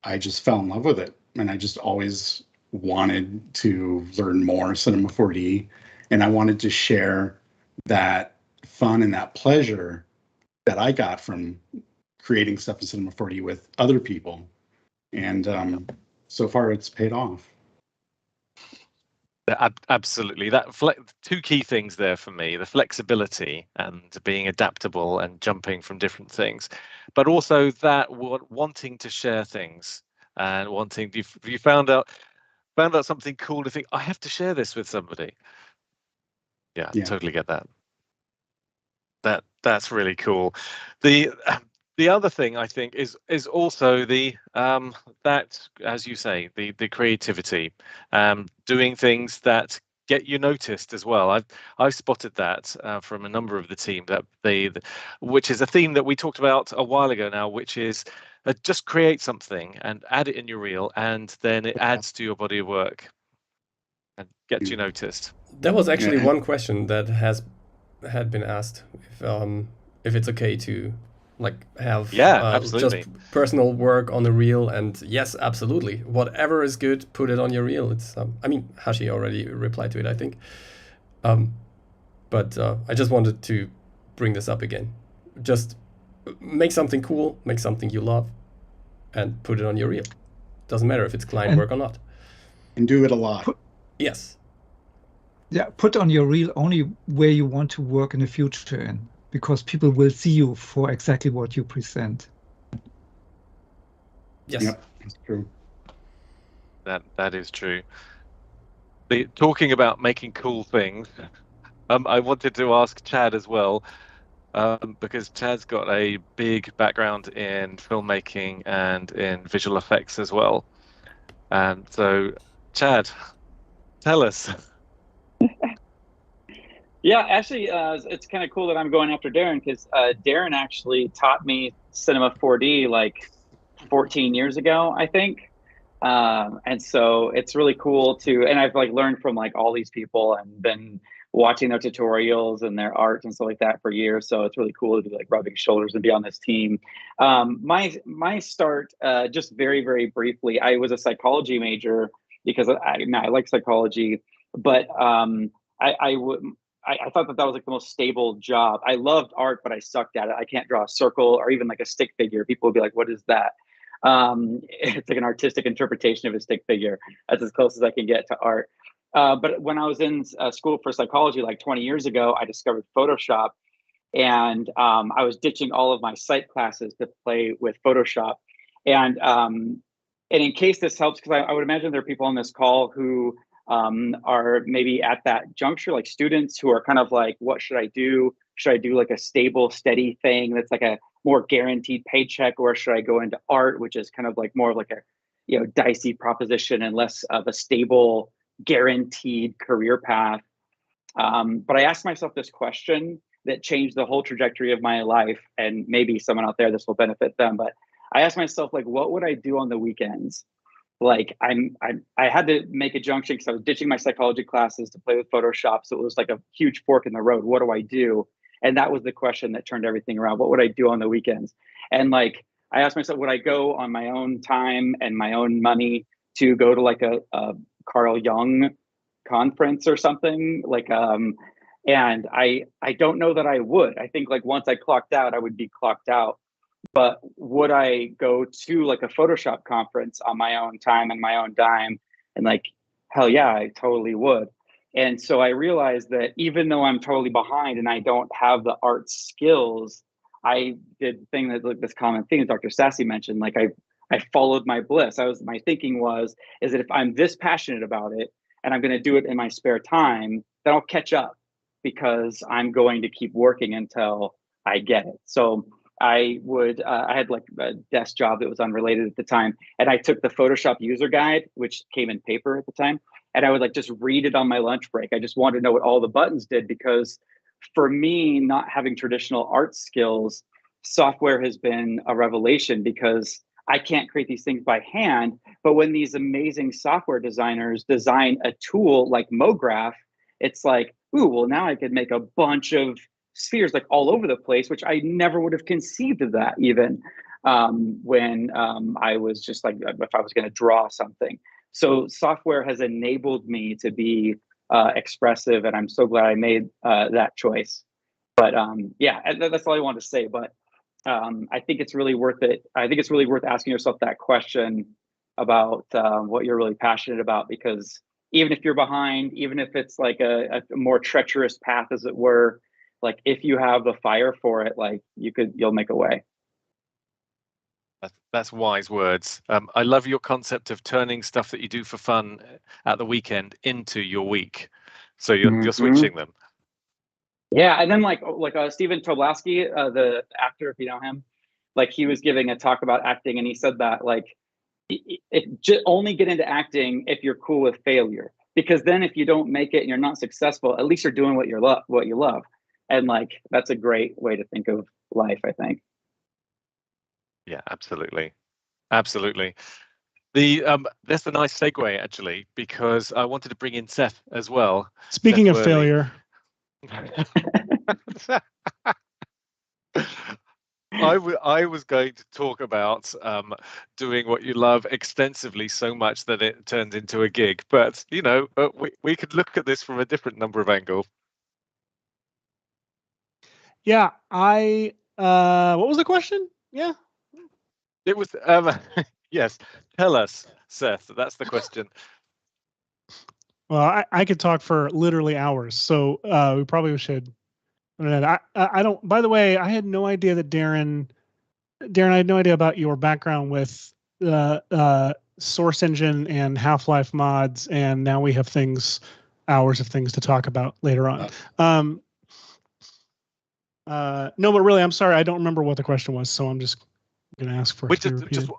I just fell in love with it. And I just always wanted to learn more Cinema 4D, and I wanted to share that fun and that pleasure that I got from creating stuff in Cinema 4D with other people. And so far it's paid off. Absolutely. Two key things there for me: the flexibility and being adaptable and jumping from different things, but also that wanting to share things and wanting. You found out something cool to think, I have to share this with somebody. Yeah. Totally get that. That's really cool. The other thing I think is also that, as you say, the creativity, doing things that get you noticed as well. I've spotted that from a number of the team, that which is a theme that we talked about a while ago now, which is just create something and add it in your reel, and then it adds to your body of work and gets you noticed. That was actually one question that had been asked, if it's okay to have absolutely. just personal work on the reel. And yes, absolutely, whatever is good, put it on your reel. It's I mean, Hashi already replied to it, I think, but I just wanted to bring this up again. Just make something cool, make something you love, and put it on your reel. Doesn't matter if it's client work or not, and do it a lot. Yes. Yeah, put on your reel only where you want to work in the future in, because people will see you for exactly what you present. Yes, that's true. That is true. Talking about making cool things, I wanted to ask Chad as well, because Chad's got a big background in filmmaking and in visual effects as well. And so, Chad, tell us. Yeah, actually, it's kind of cool that I'm going after Darrin, because Darrin actually taught me Cinema 4D like 14 years ago, I think. And so it's really cool and I've learned from all these people and been watching their tutorials and their art and stuff like that for years. So it's really cool to be rubbing shoulders and be on this team. My start, just very, very briefly, I was a psychology major because I like psychology, but I thought that was the most stable job. I loved art, but I sucked at it. I can't draw a circle or even a stick figure. People would be like, "What is that?" It's an artistic interpretation of a stick figure. That's as close as I can get to art. But when I was in school for psychology 20 years ago, I discovered Photoshop, And I was ditching all of my psych classes to play with Photoshop. And in case this helps, because I would imagine there are people on this call who are maybe at that juncture, like students who are kind of like, what should I do? Should I do like a stable, steady thing that's like a more guaranteed paycheck, or should I go into art, which is kind of like more of like a, you know, dicey proposition and less of a stable, guaranteed career path? But I asked myself this question that changed the whole trajectory of my life, and maybe someone out there, this will benefit them. But I asked myself, like, what would I do on the weekends? Like I had to make a junction because I was ditching my psychology classes to play with Photoshop. So it was like a huge fork in the road. What do I do? And that was the question that turned everything around. What would I do on the weekends? And like, I asked myself, would I go on my own time and my own money to go to like a Carl Jung conference or something? Like, and I don't know that I would. I think like once I clocked out, I would be clocked out. But would I go to like a Photoshop conference on my own time and my own dime? And like, hell yeah, I totally would. And so I realized that even though I'm totally behind and I don't have the art skills, I did the thing that like this common thing that Dr. Sassi mentioned. Like I followed my bliss. My thinking is that if I'm this passionate about it and I'm going to do it in my spare time, then I'll catch up because I'm going to keep working until I get it. So I had like a desk job that was unrelated at the time. And I took the Photoshop user guide, which came in paper at the time. And I would like just read it on my lunch break. I just wanted to know what all the buttons did, because for me, not having traditional art skills, software has been a revelation because I can't create these things by hand. But when these amazing software designers design a tool like MoGraph, it's like, ooh, well, now I could make a bunch of spheres like all over the place, which I never would have conceived of that even when I was just like, if I was going to draw something. So software has enabled me to be expressive, and I'm so glad I made that choice. But yeah, that's all I wanted to say. But I think it's really worth it. I think it's really worth asking yourself that question about what you're really passionate about, because even if you're behind, even if it's like a more treacherous path, as it were, like if you have the fire for it, like you'll make a way. That's wise words. I love your concept of turning stuff that you do for fun at the weekend into your week. So you're switching them. Yeah, and then like Stephen Tobolowsky, the actor, if you know him, like he was giving a talk about acting, and he said that like only get into acting if you're cool with failure, because then if you don't make it and you're not successful, at least you're doing what you love. And like, that's a great way to think of life, I think. Yeah, absolutely. Absolutely. That's a nice segue, actually, because I wanted to bring in Seth as well. Speaking Seth of Worley. failure. I was going to talk about doing what you love extensively, so much that it turns into a gig. But, you know, we could look at this from a different number of angles. Yeah, what was the question? Yeah. It was, yes, tell us, Seth, that's the question. Well, I could talk for literally hours, so we probably should. I don't, by the way, I had no idea that Darrin, I had no idea about your background with Source Engine and Half-Life mods, and now we have hours of things to talk about later on. No, but really, I'm sorry, I don't remember what the question was, so I'm just going to ask for it to be repeated.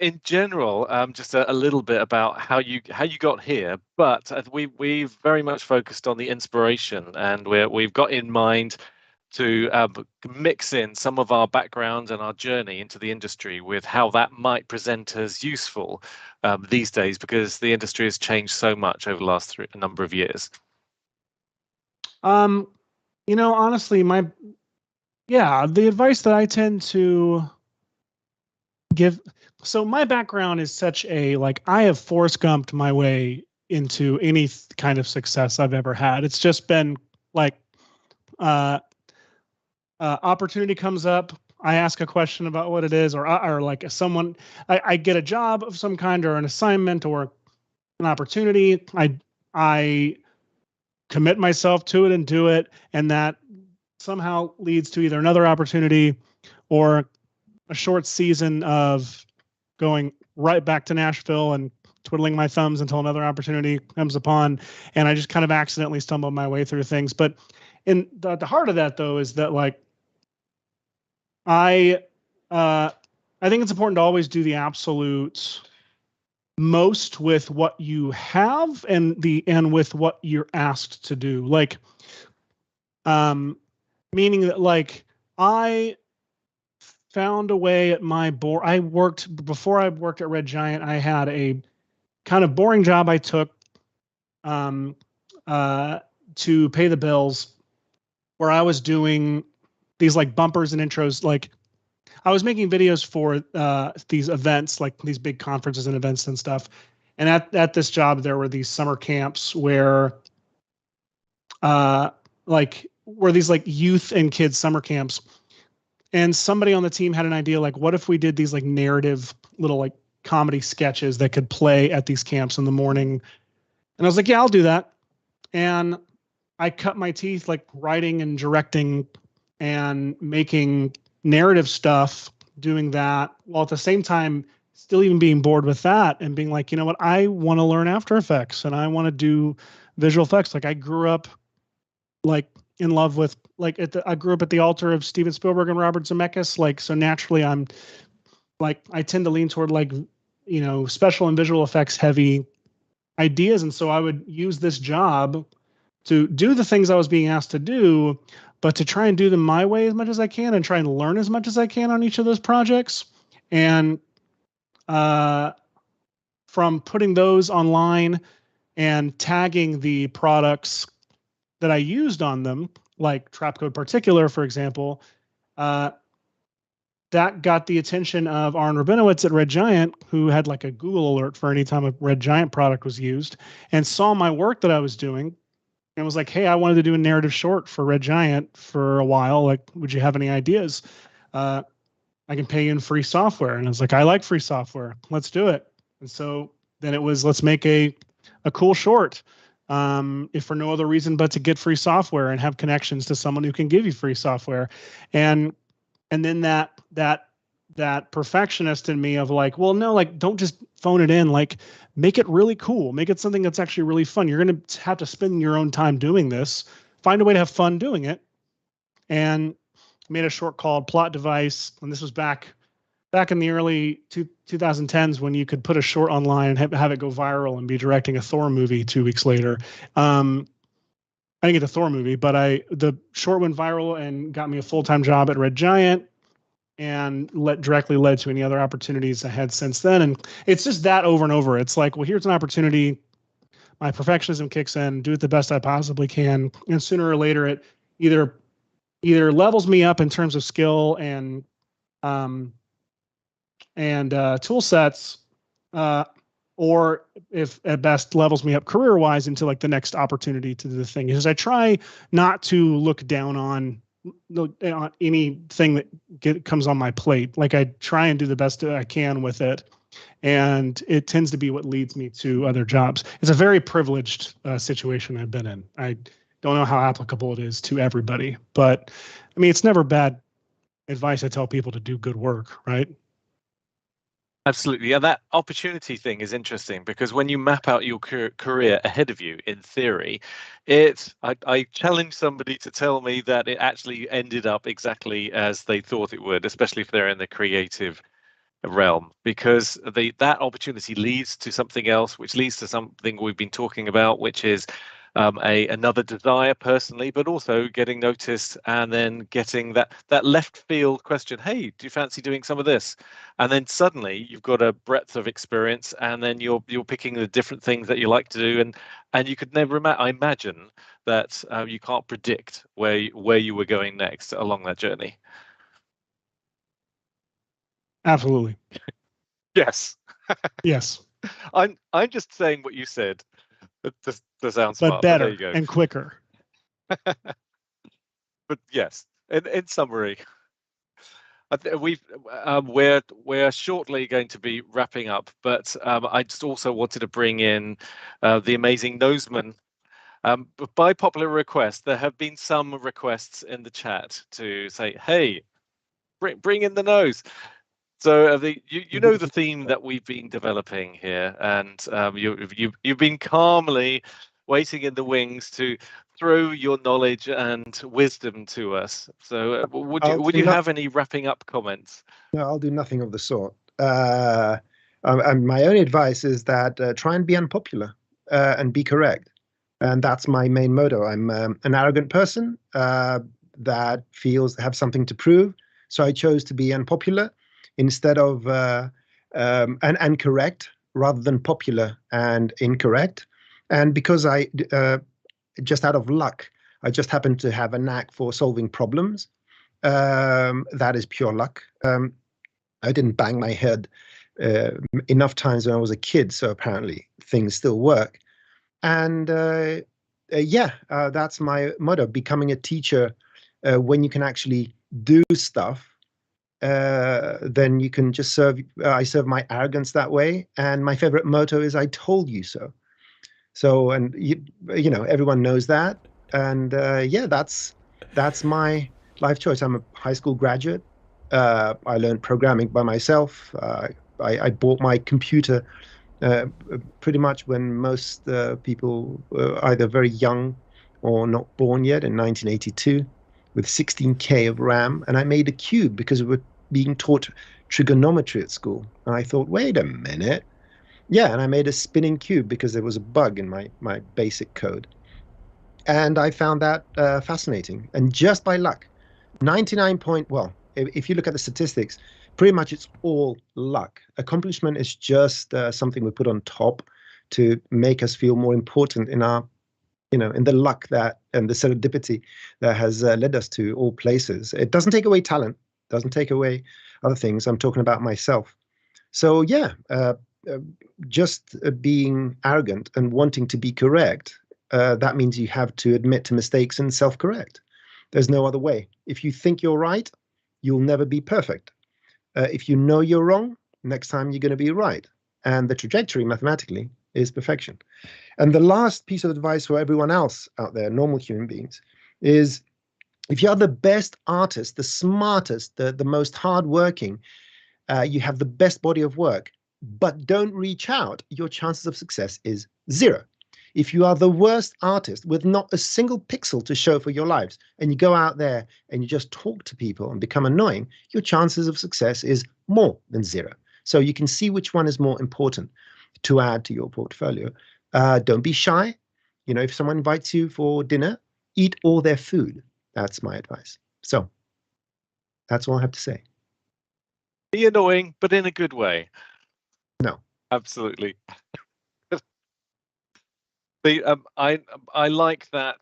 In general, just a little bit about how you got here, but we've very much focused on the inspiration, and we've got in mind to mix in some of our background and our journey into the industry with how that might present as useful these days, because the industry has changed so much over the last number of years. You know, honestly, the advice that I tend to give. So my background is such a, like, I have Forrest Gumped my way into any kind of success I've ever had. It's just been like, opportunity comes up, I ask a question about what it is, or like someone, I get a job of some kind or an assignment or an opportunity. I commit myself to it and do it, and that somehow leads to either another opportunity or a short season of going right back to Nashville and twiddling my thumbs until another opportunity comes upon, and I just kind of accidentally stumble my way through things. But in the heart of that, though, is that like I think it's important to always do the absolute most with what you have and with what you're asked to do. Like, meaning that like I found a way at my before I worked at Red Giant, I had a kind of boring job I took to pay the bills, where I was doing these like bumpers and intros. Like I was making videos for these events, like these big conferences and events and stuff. And at this job, there were these summer camps where these like youth and kids summer camps. And somebody on the team had an idea, like, what if we did these like narrative little like comedy sketches that could play at these camps in the morning? And I was like, yeah, I'll do that. And I cut my teeth like writing and directing and making narrative stuff, doing that, while at the same time still even being bored with that and being like, you know what, I want to learn After Effects and I want to do visual effects. Like I grew up like in love with like I grew up at the altar of Steven Spielberg and Robert Zemeckis. Like, so naturally I'm like, I tend to lean toward like, you know, special and visual effects heavy ideas. And so I would use this job to do the things I was being asked to do, but to try and do them my way as much as I can and try and learn as much as I can on each of those projects. And from putting those online and tagging the products that I used on them, like Trapcode Particular, for example, that got the attention of Aaron Rabinowitz at Red Giant, who had like a Google alert for any time a Red Giant product was used, and saw my work that I was doing and was like, hey, I wanted to do a narrative short for Red Giant for a while. Like, would you have any ideas? I can pay you in free software. And I was like, I like free software. Let's do it. And so then it was, let's make a cool short, if for no other reason but to get free software and have connections to someone who can give you free software. And then that perfectionist in me of like, well, no, like, don't just phone it in, like make it really cool, make it something that's actually really fun. You're going to have to spend your own time doing this, find a way to have fun doing it. And made a short called Plot Device. And this was back in the early 2010s when you could put a short online and have it go viral and be directing a Thor movie 2 weeks later. I didn't get the Thor movie, but the short went viral and got me a full-time job at Red Giant, and directly led to any other opportunities I had since then. And it's just that over and over. It's like, well, here's an opportunity. My perfectionism kicks in, do it the best I possibly can. And sooner or later, it either levels me up in terms of skill and tool sets, or if at best levels me up career-wise into like the next opportunity to do the thing. Because I try not to look down on anything that comes on my plate. Like I try and do the best I can with it, and it tends to be what leads me to other jobs. It's a very privileged situation I've been in. I don't know how applicable it is to everybody, but I mean, it's never bad advice to tell people to do good work, right? Absolutely. Yeah, that opportunity thing is interesting because when you map out your career ahead of you, in theory, I challenge somebody to tell me that it actually ended up exactly as they thought it would, especially if they're in the creative realm, because that opportunity leads to something else, which leads to something we've been talking about, which is another desire personally, but also getting noticed and then getting that left field question, hey, do you fancy doing some of this? And then suddenly you've got a breadth of experience, and then you're picking the different things that you like to do, and you could never imagine that you can't predict where you were going next along that journey. Absolutely. Yes. Yes. I'm just saying what you said. The sound smart, but better there you go. and quicker. But yes, in summary, we're shortly going to be wrapping up. But I just also wanted to bring in the amazing Noseman But by popular request, there have been some requests in the chat to say, "Hey, bring in the nose." So you know the theme that we've been developing here, and you've been calmly waiting in the wings to throw your knowledge and wisdom to us. So would you have any wrapping up comments? No, I'll do nothing of the sort. And my only advice is that try and be unpopular and be correct. And that's my main motto. I'm an arrogant person that feels they have something to prove. So I chose to be unpopular instead of and correct rather than popular and incorrect. And because I just out of luck, I just happened to have a knack for solving problems. That is pure luck. I didn't bang my head enough times when I was a kid, so apparently things still work. And that's my motto: becoming a teacher. When you can actually do stuff, then you can just serve. I serve my arrogance that way. And my favorite motto is "I told you so." So, and you know, everyone knows that. And that's my life choice. I'm a high school graduate. I learned programming by myself. I bought my computer pretty much when most people were either very young or not born yet, in 1982, with 16K of RAM. And I made a cube because we were being taught trigonometry at school. And I thought, wait a minute. Yeah, and I made a spinning cube because there was a bug in my basic code. And I found that fascinating. And just by luck, if you look at the statistics, pretty much it's all luck. Accomplishment is just something we put on top to make us feel more important in our, in the luck that and the serendipity that has led us to all places. It doesn't take away talent, doesn't take away other things. I'm talking about myself. So yeah, just being arrogant and wanting to be correct, that means you have to admit to mistakes and self-correct. There's no other way. If you think you're right, you'll never be perfect. If you know you're wrong, next time you're going to be right. And the trajectory mathematically is perfection. And the last piece of advice for everyone else out there, normal human beings, is if you're the best artist, the smartest, the most hardworking, you have the best body of work, but don't reach out, your chances of success is 0. If you are the worst artist with not a single pixel to show for your lives, and you go out there and you just talk to people and become annoying, your chances of success is more than 0. So you can see which one is more important to add to your portfolio. Don't be shy. If someone invites you for dinner, eat all their food. That's my advice. So that's all I have to say. Be annoying, but in a good way. No. Absolutely. I like that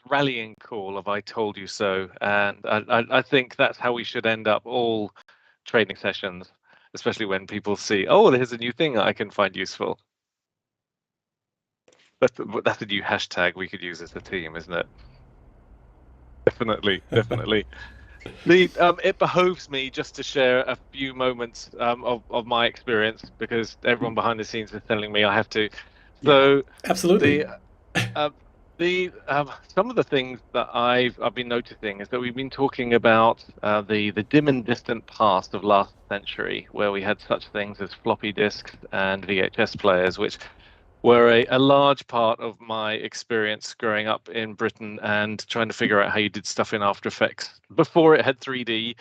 rallying call of "I told you so," and I think that's how we should end up all training sessions, especially when people see, oh, there's a new thing I can find useful. That's a new hashtag we could use as a team, isn't it? Definitely. It behoves me just to share a few moments of my experience, because everyone behind the scenes is telling me I have to. So absolutely. Some of the things that I've been noticing is that we've been talking about the dim and distant past of last century, where we had such things as floppy disks and VHS players, which were a large part of my experience growing up in Britain and trying to figure out how you did stuff in After Effects before it had 3D,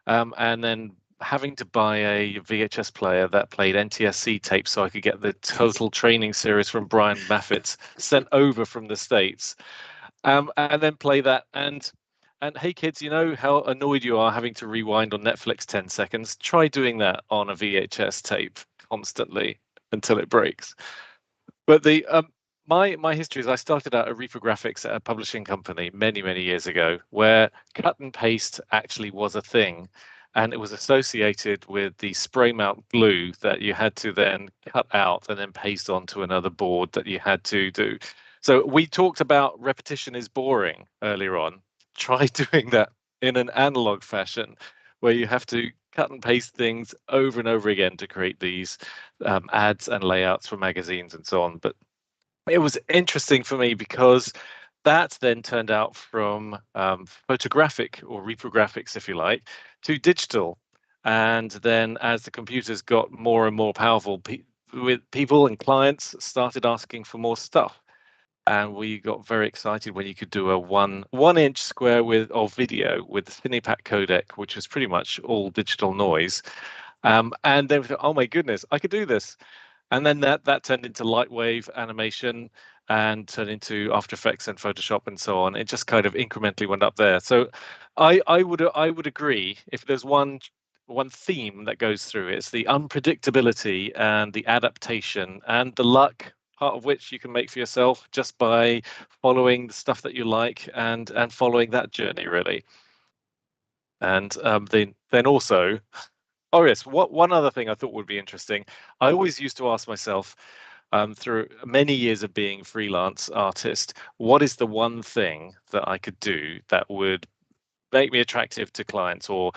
and then having to buy a VHS player that played NTSC tapes so I could get the Total Training series from Brian Maffett sent over from the States, and then play that. And hey kids, you know how annoyed you are having to rewind on Netflix 10 seconds? Try doing that on a VHS tape constantly until it breaks. But my history is I started out at Reprographics at a publishing company many years ago, where cut and paste actually was a thing. And it was associated with the spray mount glue that you had to then cut out and then paste onto another board that you had to do. So we talked about repetition is boring earlier on. Try doing that in an analog fashion, where you have to cut and paste things over and over again to create these ads and layouts for magazines and so on. But it was interesting for me because that then turned out from photographic or reprographics, if you like, to digital. And then as the computers got more and more powerful, people and clients started asking for more stuff. And we got very excited when you could do a one inch square of video with the Cinepak codec, which was pretty much all digital noise. And then we thought, oh my goodness, I could do this. And then that turned into lightwave animation and turned into After Effects and Photoshop and so on. It just kind of incrementally went up there. So I would agree, if there's one theme that goes through, it's the unpredictability and the adaptation and the luck, part of which you can make for yourself just by following the stuff that you like and following that journey, really. And then also, oh yes, one other thing I thought would be interesting. I always used to ask myself, through many years of being a freelance artist, what is the one thing that I could do that would make me attractive to clients, or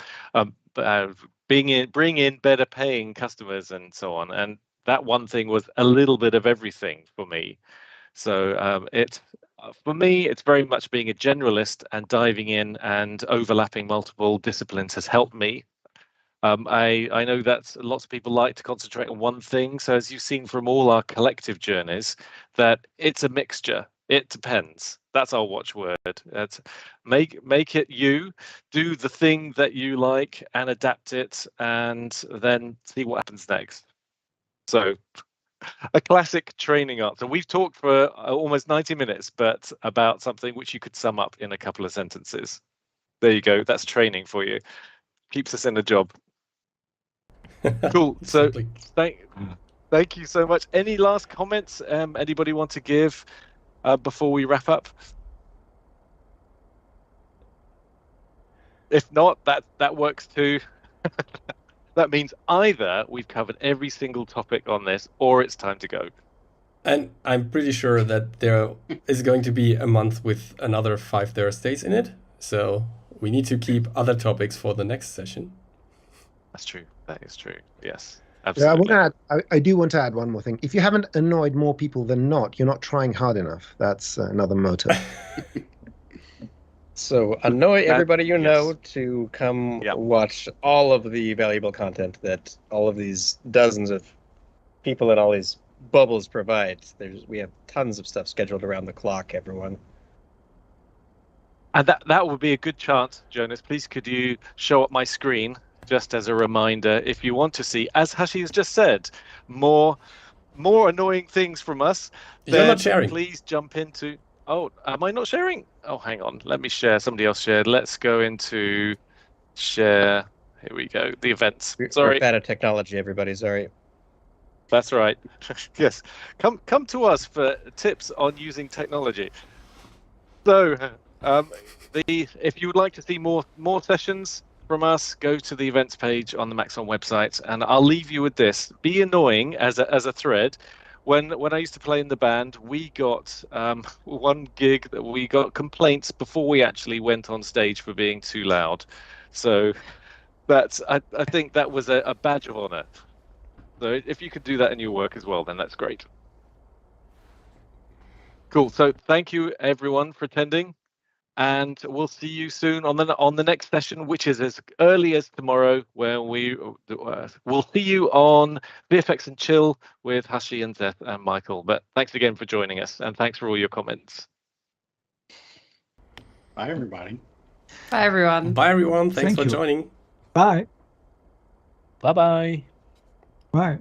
bring in better paying customers and so on. And that one thing was a little bit of everything for me. So for me, it's very much being a generalist and diving in and overlapping multiple disciplines has helped me. I know that lots of people like to concentrate on one thing. So as you've seen from all our collective journeys, that it's a mixture. It depends. That's our watchword. It's make it you, do the thing that you like and adapt it, and then see what happens next. So a classic training answer. We've talked for almost 90 minutes, but about something which you could sum up in a couple of sentences. There you go. That's training for you. Keeps us in a job. Cool. So thank you so much. Any last comments anybody want to give before we wrap up? If not, that works too. That means either we've covered every single topic on this, or it's time to go. And I'm pretty sure that there is going to be a month with another 5 Thursdays in it. So we need to keep other topics for the next session. That's true. That is true. Yes, absolutely. Yeah, I do want to add one more thing. If you haven't annoyed more people than not, you're not trying hard enough. That's another motto. So annoy everybody you know to come watch all of the valuable content that all of these dozens of people and all these bubbles provide. We have tons of stuff scheduled around the clock, everyone. And that would be a good chance, Jonas. Please, could you show up my screen just as a reminder, if you want to see, as Hashi has just said, more annoying things from us. You're not sharing. Please jump into. Oh, am I not sharing? Oh, hang on. Let me share. Somebody else shared. Let's go into share. Here we go. The events. Sorry. We're bad at technology, everybody. Sorry. That's right. Yes. Come to us for tips on using technology. So, if you would like to see more sessions from us, go to the events page on the Maxon website, and I'll leave you with this. Be annoying as a thread. When I used to play in the band, we got one gig that we got complaints before we actually went on stage for being too loud. So I think that was a badge of honor. So if you could do that in your work as well, then that's great. Cool. So thank you everyone for attending, and we'll see you soon on the next session, which is as early as tomorrow, where we'll see you on VFX and Chill with Hashi and Seth and Michael. But thanks again for joining us, and thanks for all your comments. Bye, everybody. Bye, everyone. Bye, everyone. Thanks Thank for you. joining. Bye. Bye-bye. Bye.